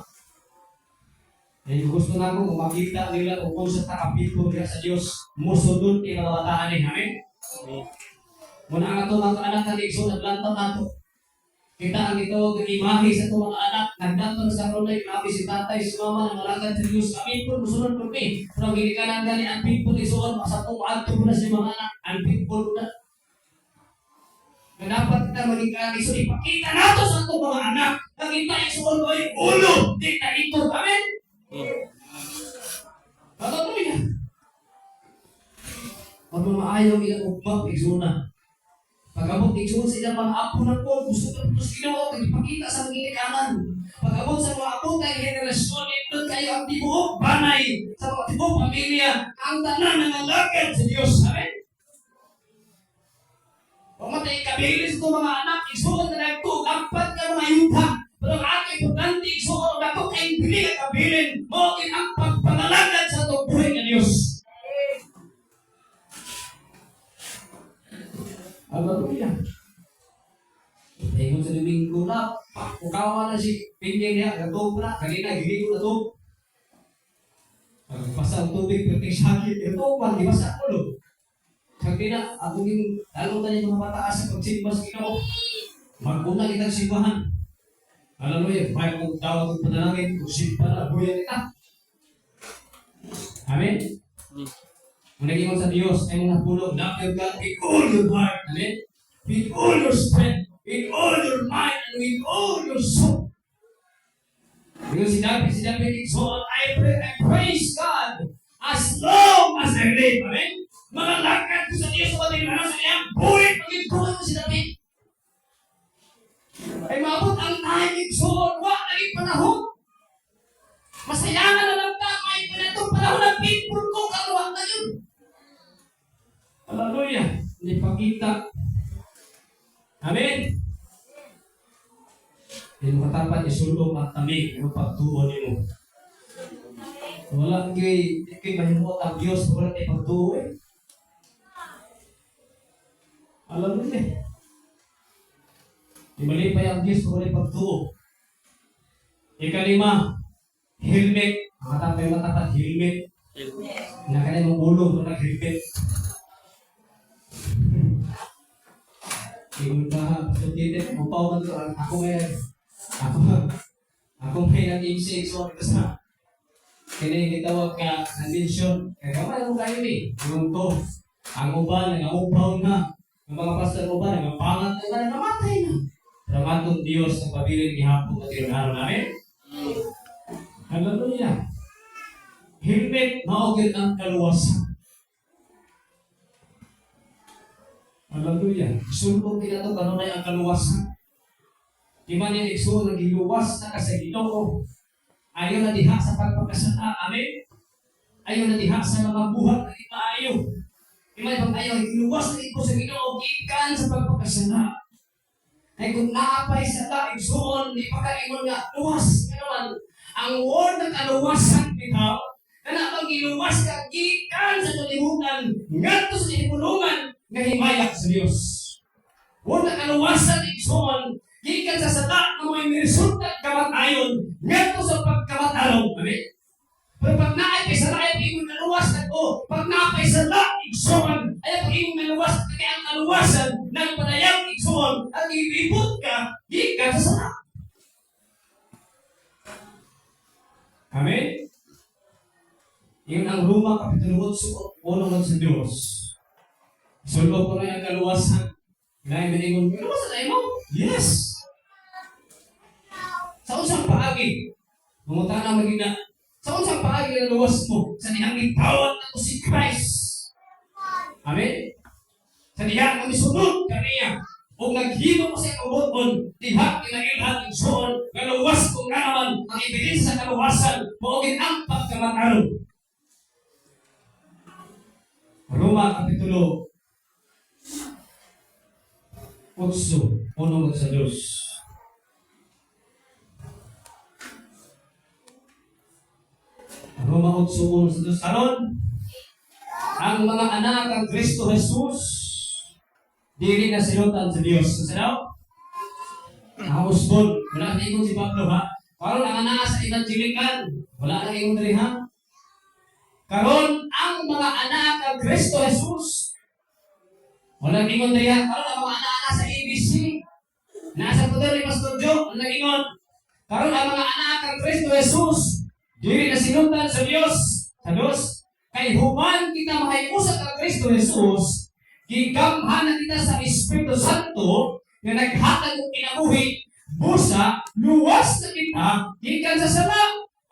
Eh, gusto na ko kung makita nila kung sa takapito nila sa Diyos, musudun yung mga bataan eh, amen? Muna nga ito mga anak na nagso, naglantaw na ito. Kita ang ito, imahe sa ito mga anak, naglantaw sa karoon na imahe si tatay, si mama, na malagad sa Diyos, amin po, musunod po eh. Pero hindi ka lang gani, ang people isuon, masatong alto na si mga anak, ang people na. Na dapat kita maging kaliso, ipakita nato sa itong mga anak na kita isuon ko yung ulo, di na ito, amen? Hallelujah. Pag maayaw ilang ugmang, igsuna. Pag-abot, igsuon sa ilang mga apo na po, gusto ka ito sinaw, ipakita sa mga ginikanan. Pag-abot sa mga apo, tayo generasyon, ito kayo ang tibuok, banay, sa mga tibuok pamilya, ang tanan ng alagad sa Diyos, amen? Pamatay kabilis ito mga anak, isuon na lang ito, apat ka mga yuta. Pero ang aking importante, isuon na ito, kayong pili ka kabilin, mo ang pagpangalagad sa itong buhay ng Diyos. Hallelujah. Ingon sa Domingo na, pukawa na si Pinggay niya, gato na, kanina, gili ko na ito. Pagpasa ang tubig, pwede sakit, ito, di ba sa ulo? Sabi na, ako yung talong na yung mga mataas sa pagsimbas kinaw. Mag-una kitang simbahan. Hallelujah. May kong tawag ng panalangin, kung simpa na, buya kita. Amen? Managing mo sa Diyos, ay mga pulong, nakag ka with all your heart. Amen? With all your strength, with all your mind, and with all your soul. Because sinabi, so I praise God as long as I live. Amen? Mga lakad ko sa Diyos sa patiglanan sa niyang buhay pag-ibtuhan mo si David. Ay maabot ang nahimig suon, naging panahon. Masayangan na lang ta, may pinatong panahon ng people ko, kaluwag na yun. Hallelujah. Ipakita. Amen. Hindi mo katapat, isulong at tamig, yung pagtuon mo. Wala kay mahimot ang Diyos, wala kay pagtuon eh. Alam mo niya. Imalipay ang Diyos kung ulit pagtuo. Ikalima, helmet. Matapay matapat, helmet. Na kanya mong ulo kung nag-helmet. Iyon ka, pagkititin, upaw ka doon. Ako may nag-imsig. So, ito sa kinitawag ka, convention. Kaya kamay mo kayo eh. Yung to, ang uban, nag-upaw na. Ang mga pastor mo ba, nagpapangat na ba, namatay na. Pero matong Diyos ang pabiling ihapon at yung araw namin. Hallelujah. helmet mao gyud ang kaluwasan. Hallelujah. Sulbong kinato kanunay ang kaluwasan. Di man yung igsoon na giluwas na sa Ginoo. Ayaw na diha sa pagpagkasala. Amen? Ayaw na diha sa mga buhat na ipaayo. Di man pag ayaw, giluwas na ito sa Ginoo, gikan sa pagpagkasala. Ay kung naapay sa igsoon, di pa kaingon nga, luwas. Kaya ang word ng kaluwasan bitaw, kana pag giluwas ka, gikan sa kalibutan, ngadto sa ipulungan, nga himaya sa Diyos. Word ng kaluwasan igsoon, gikan sa sala na may resulta kamatayon, ngadto sa pagkamatarong. Amen? Pero pag naay kay sala, ay pag-ibig naluwas na ko. Pag naapay sala, igsoon, ay pag-ibig naluwas, kaya ang kaluwasan ng panayang igsoon, at ibibot ka, gikan sa sala. Amen? Yun ang Roma Kapitulo 8, unong sa Diyos. Sulog ko na yung kaluwasan. Ngayon, biningon, kaluwasan na mo? Yes! Sa usang paagi, pumunta na magina, sa usang paagi na luwas mo, sa niyang itawat na si Christ. Amen? Sa niyang kami sunod kaniya, kung naghimo ko sa ikabot-on, diha kinailhan ng soon, kaluwas kong naman ang ibigin sa kaluwasan, maugin ang pagkamataro. Roma Kapitulo 8, unong sa Diyos. Roma 8, unong sa Diyos. Karon, ang mga anak ng Kristo Jesus, dili na silutan sa Diyos. Sa daw? Nakausbon. Wala na ikon si Pablo, ha? Karon ang anak sa evangelical, wala na ikon rin, ha? Karon ang mga anak ng Kristo Jesus, wala na ikon rin, ha? Karon ang mga anak sa ABC, nasa poder ni Pastor Joe, wala na ikon. Karon ang mga anak ng Kristo Jesus, dili na silutan sa Diyos. Sa Diyos. Kay human kita mahiusap ng Kristo Jesus, gigamhan na kita sa Espiritu Santo na naghatag ng kinabuhi, busa, luwas na kita, gikan sa sala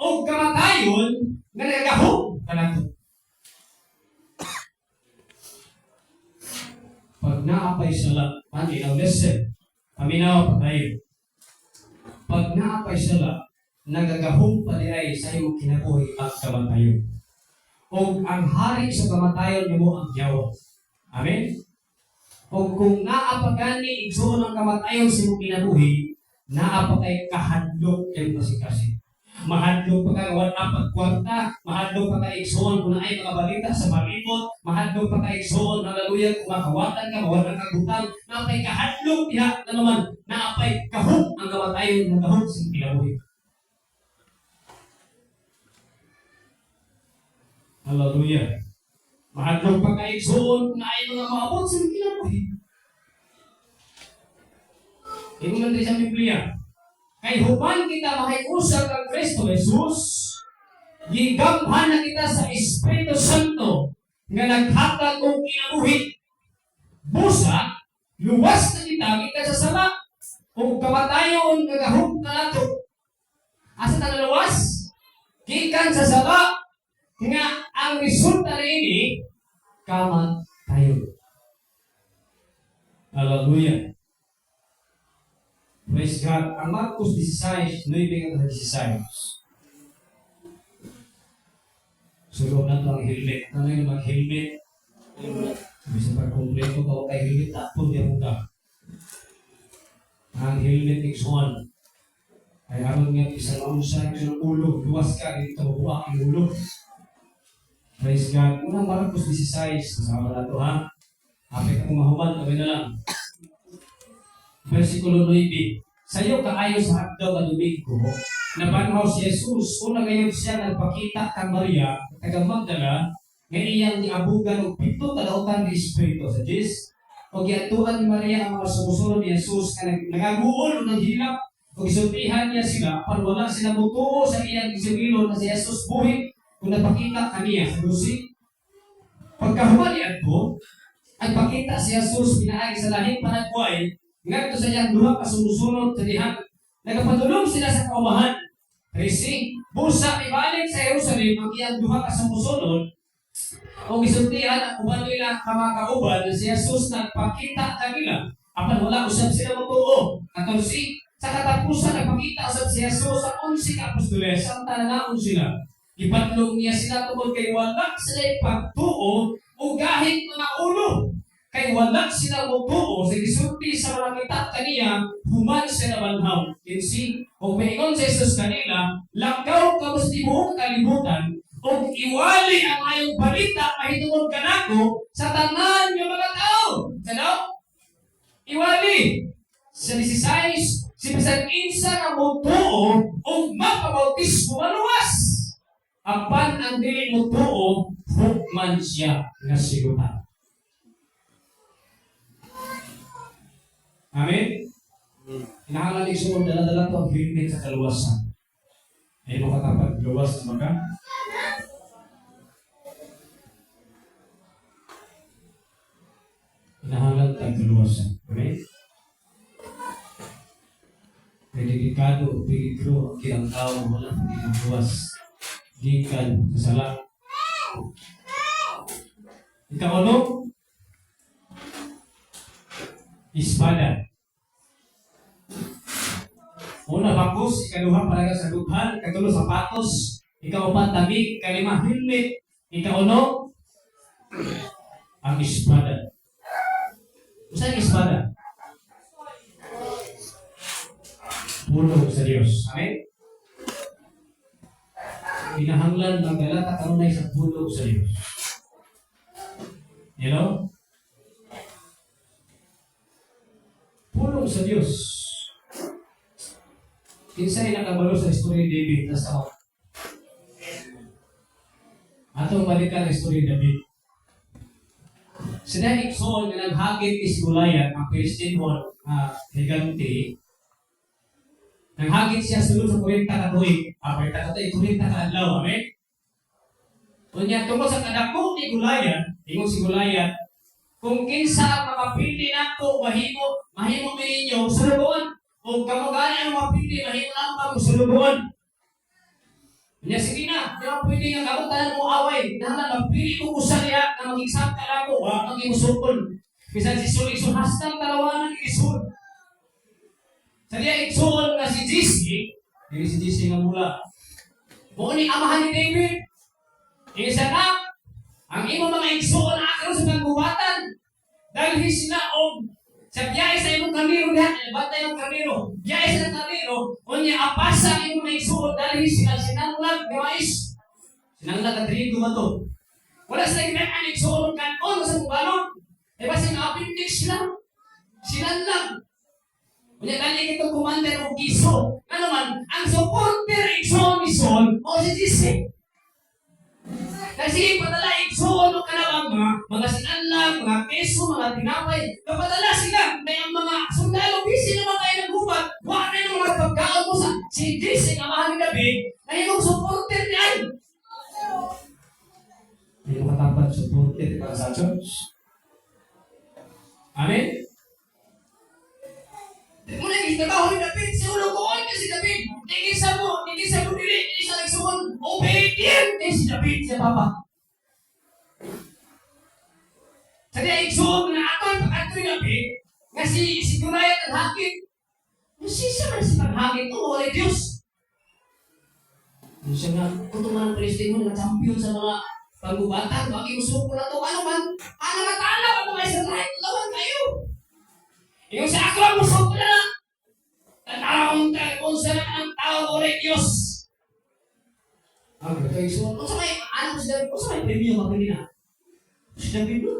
o kamatayon na nagahog ka na ito. Pag naapay sala, mandi now listen, paminaw pa tayo. Pag naapay sala, nagagahog pa di ay sa iyong kinabuhi at kamatayon. O ang hari sa kamatayon niyo mo ang Diyaw. Amen? O kung naapagani igsoon ang kamatayon sa iyong kinabuhi, naapagay kahadlok kayo kasi. Mahadlok pa ka wala pagkwarta, mahadlok pa ka igsoon kung naay mga balita sa palibot, mahadlok pa ka igsoon, hallelujah, kung makawatan ka, mawalan ka gutang, naapay kahadlok diha na naman, naapay kahog ang kamatayon ng kahog sa iyong kinabuhi. Hallelujah. Mahadlok pa kayo soon na ay mga maabot sa kinabuhi. Ingon din sa Biblia, kay human kita mahiusap ng Kristo Jesus, gigamhan na kita sa Espiritu Santo nga naghatag og kinabuhi. Busa, luwas na kita sa sala ug kamatayon kagahug na nato. Asa ta luwas? Gikan sa sala nga ang resulta na ini, kamatayon. Hallelujah. Praise God. Ang Marcos 16, 9-16. Sulong na ito ang helmet. Ano yung mag-helmet? Bisa pag-kompleto ka o kay helmet, tapon niya mo ka. Ang helmet iksuan. Ay aron nga isa mausay ko ng ulo. Luwas ka, dito mabuha ang ulo. Praise God. Unang Marcos 16, kasama na ito, ha? Apit akong mahuman, kami na lang. Versikulo 9. Sayo kaayo sa hagdaw ka Domingo, nabanhaw si Jesus, una ngayon siya nagpakita kang Maria, tagang Magdala, ngayon iyang niabugan o pito kalautan ni Espiritu sa Diyos, o giatuan ni Maria ang mga sumusunod ni Jesus na nagaguol o naghilap, o gisultihan niya sila, para wala sila mutuo sa iyang isugilon na si Jesus buhi, kung napakita kaniya sa Lucy. Pagkahumalian ko, nagpakita si Jesus pinaagi sa lahing panagbuhay, ngadto sa iyang duha ka sumusunod sa dihan, nagapatulong sila sa kaumahan. 13, Busa ibalik sa Jerusalem ang iyang duha ka sumusunod o gisultihan ang uban nila ka mga kauban na si Jesus nagpakita kanila. Apan wala usab sila matuo. 14 sa katapusan nagpakita usab si Jesus sa 11 ka apostoles samtang naon sila. Ipatlong niya sila tungkol kay wala sila pagtuo o gahit mga ulo. Kay wala sila mutuo sa gisulti sa mga kitab kaniya human sila banhaw. Kinsi o maingon si Jesus kanila, lakaw ka sa tibuok kalibutan o iwali ang ayong balita mahitungod kanako sa tanan ng mga tao. Ano? Iwali. Sa 16, si Bisan Insa nga mutuo o mapabautismo maluwas. Apan ang dili mutuo, hukman siya nga sigutan. Amen? Kinahanglan isuod dala-dala to ang himig sa kaluwasan. Ay mo katapat luwas na maka? Kinahanglan tayong kaluwasan. Amen? Dedikado, peligro, ang tao wala pagiging luwas. Gikan, kasala. Ikaw ano? Espada. Una, bagus. Ikaduha, palaga sa dughan. Ikatulo, sapatos. Ikaupat, damit. Ikalima, helmet. Ikauno, ang espada. Usa ang espada? Pulong sa Diyos. Amen? Pinahanglan ng galata karunay sa pulong sa Diyos. You know? Pulong sa Diyos. Kinsay nakabalo sa istorya ni David na sa atong balikan ang istorya ni David. Sina Ikson na naghagit is Goliath ang Pilistino higante. Naghagit siya sulod sa 40 ka tuig. 40 ka adlaw. Amen? Kunya tungkol sa kadako ni Goliath, ingon si Goliath, kung kinsa ang makapili nako mahimo ninyo sulugon. Kung kamagani ang mapili, mahimo na ako sulugon. Kanya sige na, di ba pwede nga kabutan mo away. Nahala, mapili ko usa niya na mag-exam ka lang ko, maging musukol. Bisan si Sulik, so hastang talawanan ni Isul. Sa diya, Isul na si Jesse, hindi si Jesse nga mula. Buo ni amahan ni David. Isa na, ang imo mga Isul na akaroon sa kagubatan. Dahil sila sa biyahe sa imong kamero diha, batay ng kamero. Biyahe sa kamero, unya apasa ang imong naisuod dahil sila sinanglag ni mais. Sinanglag at trigo ba to? Wala sila ginaan isuod kanon sa bubalon. E basta yung appendix sila. Sinanglag. Unya kanya itong commander o giso. Ano man, ang supporter ison o si Jesse. Kasi padala igsoon o kanabang mga sinanlang, mga keso, mga tinapay. Kapadala sila, may ang mga sundalo, busy naman kayo naghubat. Wala na yung mga pagkaon mo sa si Jesse, ang mahal ni David, na yung supporter niyan. May makatapat supporter para sa church. Amen? Muna gitabaho ni David, si ulo-uon ka si David. Nigisa mo dili, isa nagsuon, obedient si David sa Papa. Sa diya, igsuon na aton, pag-atoy David, nga si Goliath ang hakit. Masisa man si paghagit ito, wala Diyos. Siya nga, kung tumanang Palestino, nga champion sa mga pagubatan, bagay usuko na ito, ano matala, ano may saray, lawan kayo. Yung sa ako ang usuko na, tanawang tayo kung saan ang tao, wala Diyos. Ang ito igsuon, kung sa may, ano si David, kung sa may premium ako nila. Si David mo.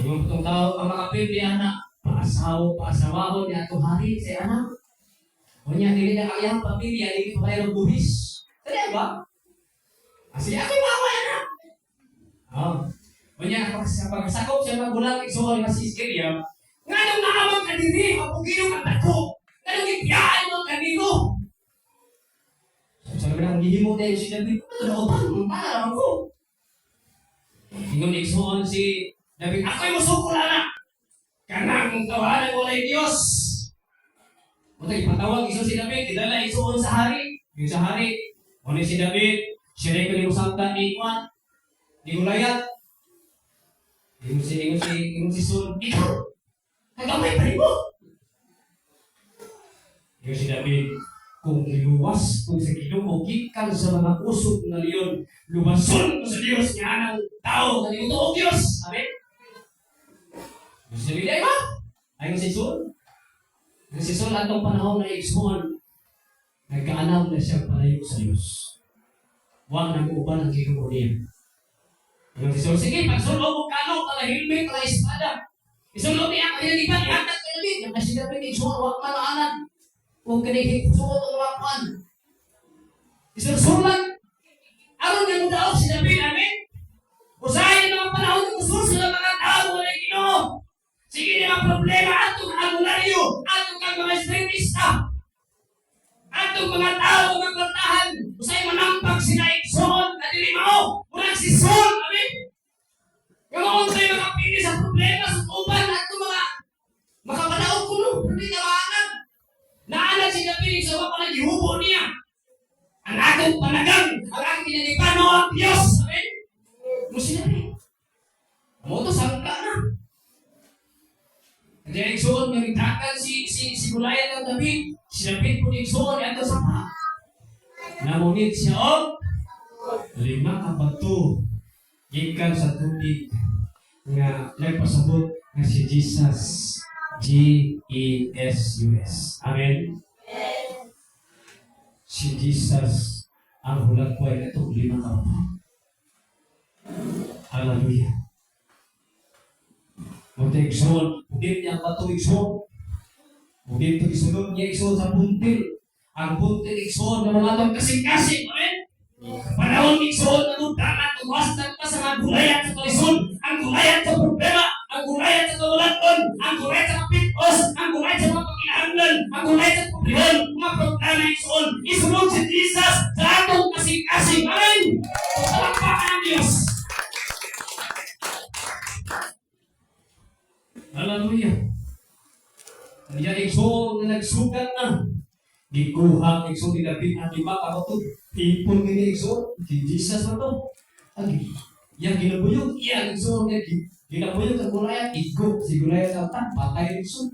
Yung itong tao, ang mga pwede anak, paasawahon niya itong hari sa anak. O niya, hindi na kayang pamilya, hindi pa kayo ng buhis. Kaya ba? Kasi ako yung mga anak. O niya, sa pagkasakop siya magulang, iksuon na si Iskeliam, nga nang naamang kadiri, mapugino ka tako, nga nang ipiyaan mo kanino. So, sabi na, hihimo tayo si David, ano ba? Ko. Ingon iksuon si David, ako'y musukula na. Kanang tawanan mo na Diyos. Matay patawag iso si David, idala isuon sa hari. Yung sa hari, o si David, siya rin ko sangka ni Juan, ni Gulayat. Yung si Saul, ikaw, nagamay pa rin mo. Yung si David, kung iluwas kung sa Ginoo gikan sa mga usok na liyon, lumason ko sa Dios nga ng tao, kanimo tuog Dios. Amen. Yung si David, ay ba? Ay yung si Saul. Yung si Saul, atong panahon na igsoon, nagkaanam na siya palayo sa Diyos. Huwag nag-uban ang Ginoo niya. Yung si Saul, sige, pagsulog mo kano, pala helmet, pala espada. Isulog niya, kaya di ba, ihatag ka namin. Yung kasi David, igsoon, huwag manaanan. Kung kinihig suot ang lapan. Isursulan. Aron nga mo daog si David, amen? Usahin ang mga panahon ng usul sa mga tao na Ginoo. Sige na mga problema atong albularyo, atong kang mga estretista, atong mga tao mga kwartahan. Usahin manampag sila igsoon na dili mao. Murag si Saul, amen? Ngayon tayo mga pili sa problema sa uban atong mga makapanaog kuno, hindi kawanan. Naanak si David sa mga panagihubo niya. Ang atong panagang, ang aking pinagipano ang Diyos. Amen? Musina rin. Amo to, sangka na. Kaya igsoon, nagitakan si Gulayat ng David. Si David po igsoon, yato sa pa. Namunit siya o 5 ka bato. Gikan sa tubig nga nagpasabot nga si Jesus. Jesus. Amen? Si Jesus ang hulag ko ay itong 5 ka bato. Hallelujah. Munti igsoon, bukit niya ang bato igsoon. Bukit ito isunod niya igsoon sa puntil. Ang puntil igsoon na mga itong kasing-kasing. Amen? Panahon igsoon na nundanan, tumastan pa sa mga gulayat sa kalisod. Ang gulayat sa problema, ang gulayat sa kawalaton, ang gulayat sa kapitos, ang gulayat sa mga pagkinahanlan, ang gulayat sa problema, mga problema igsoon. Isunod si Jesus sa atong kasing-kasing. Amen? Palakpakan ng Diyos. Hallelujah. Kaya igsoon na nagsugat na. Gikuha igsoon ni David at 5 ka bato. Ipon ni igsoon. Si Jesus na to. Yang ginabuyog. Yang igsoon niya. Ginabuyog ang Gulayat. Igop si Gulayat sa utak. Patay igsoon.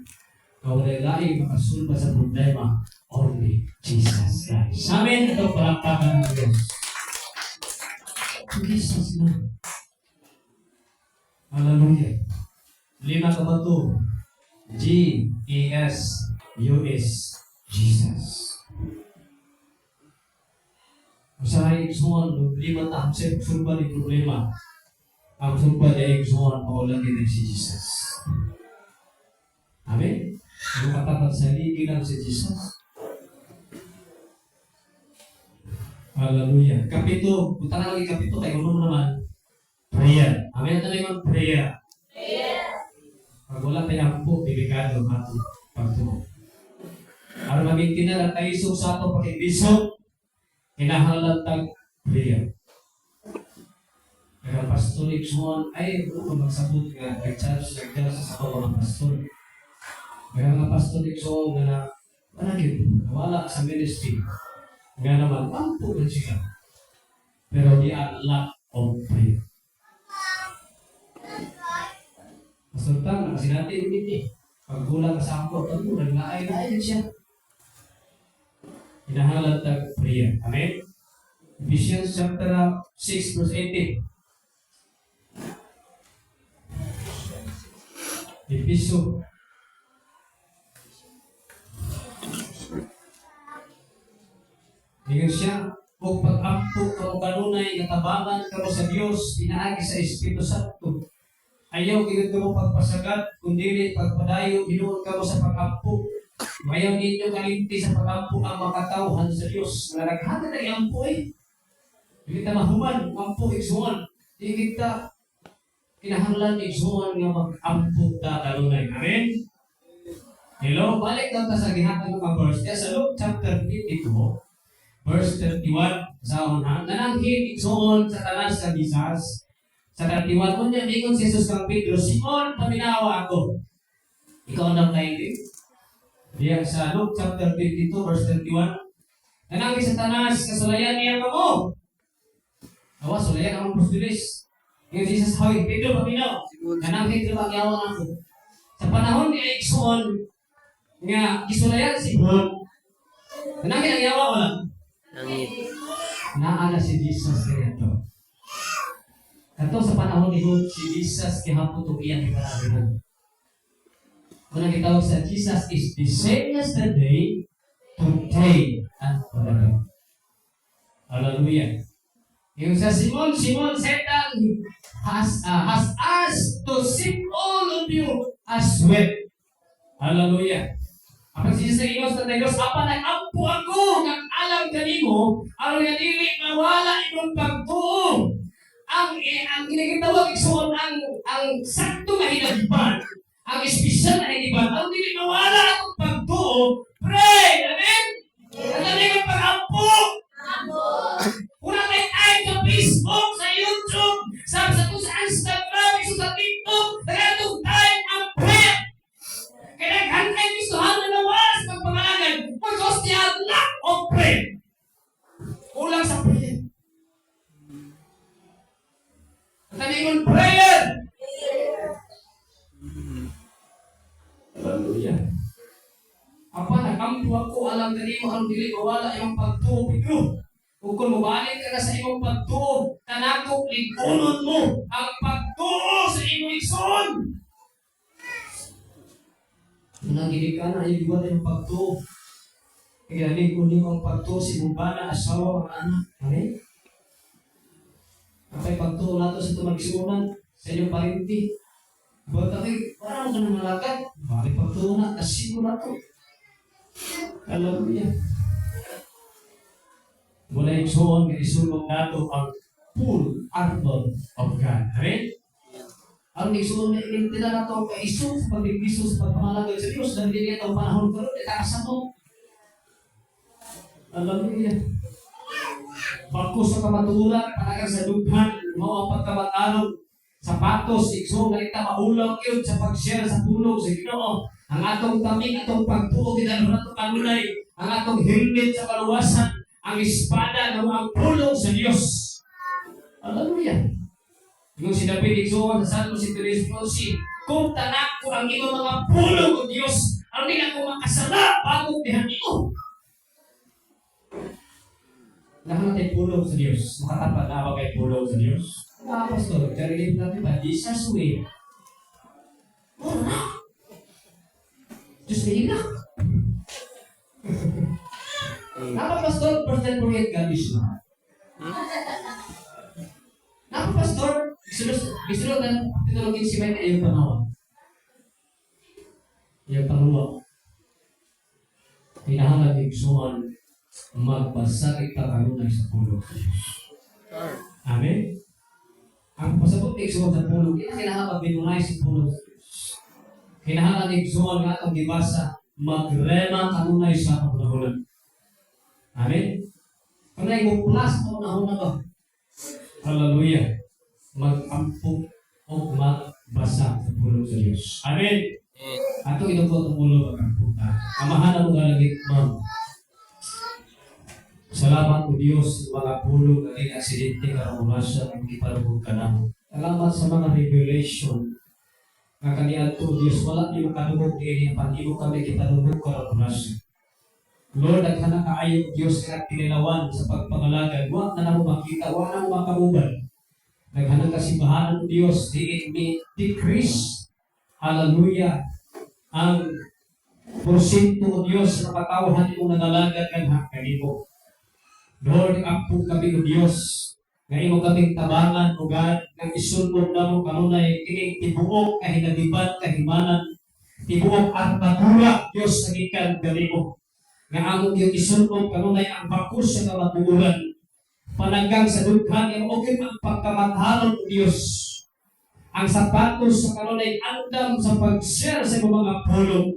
Kawalay-lay makasulba sa problema. Only Jesus Christ. Sa amin, ito palakpakan ng Diyos. Jesus na. Hallelujah. 5 ka bato. G-E-S-U-S. Jesus. Usahay igsoon, 5 ta sulba ni problema. Ang sulba niya igsoon, paulan din si Jesus. Amen? Yung katapat sa ligi lang si Jesus. Hallelujah. Kapito, punta na lagi kapito, kayo naman. Prayer. Amen? Ito naman prayer. Pag wala tayong po, delikado ato pagtuo. Para maging lang tayo sa ato pakibisog, kinahalatag prayer. Kaya pastor igsoon, ay, magsabot nga, nag-charge sa mga pastor. Kaya mga pastor igsoon na wala sa ministry. Nga naman, ampo na siya. Pero di ang lack of prayer. Masultang, sinatin hindi. Pag gulang ka sa ako, naglaay-laay siya. Hinahalatag prayer. Amen? Ephesians chapter 6 verse 18. Episo. Ngayon siya, kung pag-ampo ka mo kanunay, natabangan ka mo sa Diyos, pinaagi sa Espiritu Santo. Ayaw ginag mo pagpasagad, kundi pagpadayo, hinuon ka mo sa pag-ampo. Mayaw ninyo kalimti sa pag-ampo ang makatauhan sa Diyos. Nga naghatid ay ampo eh. Hindi kita mahuman, ampo igsuhan. Hindi kita kinahanglan igsuhan nga mag-ampo ta kanunay. Amen? Hello? Balik lang ta sa gihatag ng mga verse. Kaya sa Luke chapter 52, verse 31, sa una, nananghin igsuhan sa tanas sa Jesus. Sa 31 mo niya, ingon si Jesus kang Pedro, Simon, paminawa ako. Ikaw ang nang naindig. Diyan sa Luke chapter 52, verse 31, Kanang sa tanas, kasulayan niya mo. Awa, sulayan ang prostilis. Yung Jesus, hoy, Pedro, paminaw. Kanang Pedro, magyawan ako. Sa panahon ni Exxon, nga, isulayan si Paul. Kanang ginagyawa wala. Langit. Naala si Jesus kaya ito. Kato sa panahon ni Hood, si Jesus kihapon ito iyang ipanabinan. Kung nakitawag sa Jesus is the same yesterday, today, and forever. Hallelujah. Yung sa Simon, Satan has asked to sift all of you as wheat. Hallelujah. Kapag sa Diyos na Diyos, apa nag-ampo ako ng alam kanimo, aron nga dili mawala imong pagtuo. Ang ginagitawag isuon ang sakto nga hinagiban, ang espesyal na hinagiban, ang dili mawala akong pagtuo. Pray! Amen? Ang dili kong pag-ampo. Kurang ay sa Facebook, sa YouTube, sa Instagram, sa TikTok, tagatong time ang prayer. Kaya naghantay Kristohan na nawas pagpangalangan. Because they have lack of prayer. Kulang sa prayer. Talingon prayer. Hallelujah. Apa nakampo ako alam kanimo ang dili mawala imong pagtuo Pedro. Kung mabalik ka na sa imong pagtuo, kanako ligunon mo ang pagtuo sa imong igsoon. Nangili ka na, ay iwan yung pagto. Kaya kunin mo ang pagto, si bubana, asawa, mga anak. Amen? Kapag pagto nato sa tumagsunan, sa inyong parinti. Ba't kayo, parang ka na malakad? Balik pagto na, asino na to. Hallelujah. Mula yung soon, isunog nato ang full armor of God. Amen? Ang nagsuon na inintila na ito kay Isus, pag-Isus, pagpamalagay sa Diyos, dahil hindi ito panahon ko rin, itaasa mo. Alam niya. Pagko sa kamatulan, panagang sa dughan, mga pagkabatalog, sapatos, igsoon, ganita, maulang yun sa pag-share sa tulog, sa Ginoo. Ang atong taming, atong pagtuo, tinanong nato kanunay, ang atong helmet sa kaluwasan, ang espada, ng ang pulong sa Diyos. Alam niya. Yung sinabi ni Joan sa Salmo 1:13, kung tanak ko ang iyong mga pulong o Diyos, ang di na ko makasala bagong dihan mo. Lahat ay pulong sa Diyos. Makatapat na ako kay pulong sa Diyos. Mga pastor, karigin natin ba? Jesus way. Diyos na inak. Napa pastor, first forget God is not. Napa pastor, Gusto na tinulogin si Mike ay yung panahon. Yung pangulo. Hinahanap yung suwan magbasa kita kanunay sa pulo. Amen? Ang pasabot ng suwan sa pulo, hinahanap binunay sa pulo. Hinahanap yung suwan nga itong dibasa magrema kanunay sa panahon. Amen? Kung na yung plus na panahon na ba? Hallelujah. Mag-ampok o magbasa sa pulong sa Diyos. Amen? Ato ito po itong pulong mag-amputa. Amahan mo nga lagi, ma'am. Salamat po Diyos sa mga pulong na aksidente ka ng umasa ang iparugod ka na. Salamat sa mga revelation na kaniyan po Diyos. Wala niyo kanugog din ang pag-ibo kami kiparugod ka ng umasa. Lord, naghanap ka ayong Diyos na tinilawan sa pagpangalagad. Huwag na mo makita, huwag na mo makamuban. Naghanap ka simbahan ng Diyos, decrease, hallelujah, ang porsyento ng Diyos na patawahan mo nangalagad ng kanimo. Lord, ampo kami ng Diyos, nga imo kaming tabangan o God, ng isunod na mo kanunay, kining tibuok, kahinagiban, kahimanan, tibuok at matura, Diyos, sa ikan kanimo. Nga among yung isunod kanunay ang bakus sa kamatuuran, pananggang sa dughan yung okay ang pagkamathalon ng Diyos. Ang sapatos sa kanunay andam sa pag-share sa mga pulong.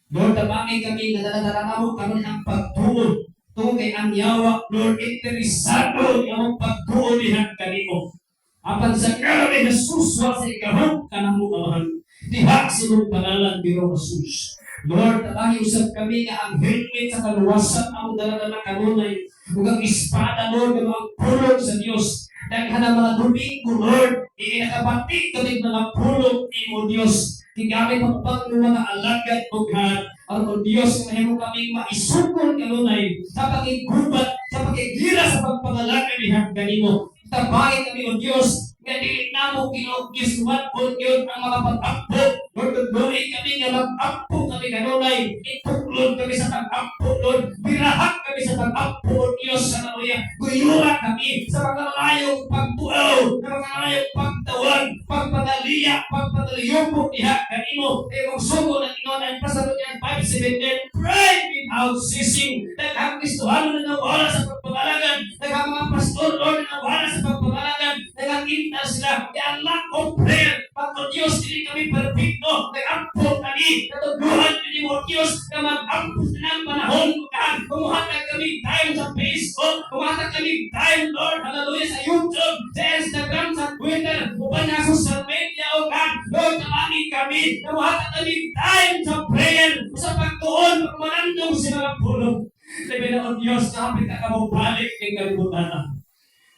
Lord, damangin kami na daladala mo kanunay ang pagtuon. Tungo kay ang yawa, Lord, interesado yung pagtuon nihan kanimo. Apan sa karon ni Jesus wa sa ikahon kanang muamahan. Diha sa mong pangalan biro Jesus. Lord, tabangi usab kami nga ang helmet sa kaluwasan ang dala-dala kanunay. Ug ang espada, Lord, nga ang pulong sa Dios. Daghan ang mga Domingo, Lord, ikinakabati kami mga pulong imo Dios. Tigamit ang pang mga alagad o God. Ang Diyos, mahimo kaming maisukol kanunay sa pagigubat, sa pagigira sa pagpangalagad ni Hagganimo. Tabangin kami o Diyos, nga dili namo kinugisuan o Diyos ang mga pag-ampo. Lord, tuloy kami nga mag-ampo kami kanunay. Ituklod kami sa pag-ampo, Lord. Birahan kami sa pag-ampo o Diyos sa naluya. Guyura kami sa pagkalayong pagtuaw, sa pagkalayong pagtawag, pagpadaliya, pagpadaliyumpo ni Hagganimo. Kaya kung sugo ng Ingon ang pasalot niya 5:17, pray without ceasing. Naghang Kristohano na nawala sa pagpangalagan. Naghang mga pastor, Lord, na nawala sa pagpangalagan. Naghang inta sila. Kaya lack of prayer. Pag o Diyos, hindi kami perfecto. Nag-ampo kami. Natugluhan kami mo, Diyos, na mag-ampo na ng panahon ko ka. Kumuhatag kami time sa Facebook. Kumuhatag kami time, Lord, hallelujah, sa YouTube, sa Instagram, sa Twitter, upan na social media, o God. Lord, tamangin kami. Kumuhatag kami time sa prayer. Sa pagtuon, pagmanandong sa mga pulong. Sabi na, o Diyos, kapit na ka mo balik ng kalimutan na.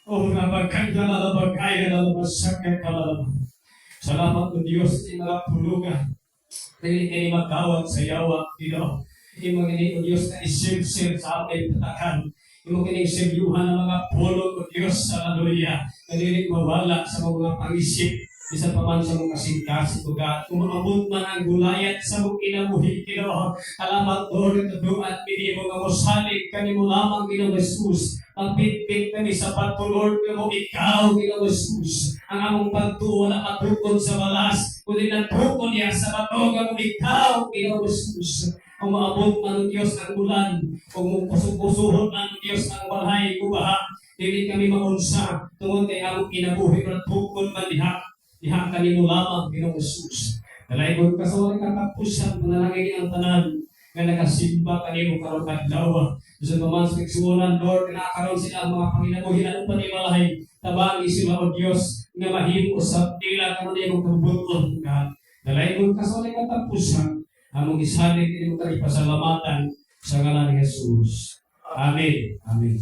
O nabagkay na nalabagkay na nalabasakay ka nalabag. Salamat o Diyos sa mga pulungan. Dili kayo magkawag sa yawa, Dilo. Imo kini o Diyos na isip-sip sa ating patakan. Imo kini sibyuhan ng mga pulong o Diyos sa haleluya. Dili mawala sa mga pangisip. Isa pa man sa mga singkas, God. Kung maabot man ang gulayat sa mga kinabuhi, Ginoo. Alamat, Lord, ito doon at pili mo nga mosalig kanimo lamang, Ginoo Jesus. Pagpitpit kami sa pato, Lord, mo ikaw, Ginoo Jesus. Ang among pagtuo na matukod sa balas, kundi natukod niya sa bato, mo ikaw, Ginoo Jesus. Kung maabot man ang Diyos ng ulan, kung puso-pusuhon man ang Diyos ng balhay, kubaha, dili kami maunsa, tungod kay among kinabuhi, at tukod man diha kanimo lamang, Ginoong Jesus. Dalaybon ka sa walang katapusan, manalangin ang tanan, nga nakasimba kanimo karong adlaw. Sa paman sa igsuonan, Lord, kinakaroon sila ang mga panginabuhi na upan ni Malahay. Tabangi sila o Diyos, nga mahimo sa tila karon imong kabuton, God. Dalaybon ka sa walang katapusan, among isalig kanimo kay pasalamatan sa ngalan ni Jesus. Amen. Amen.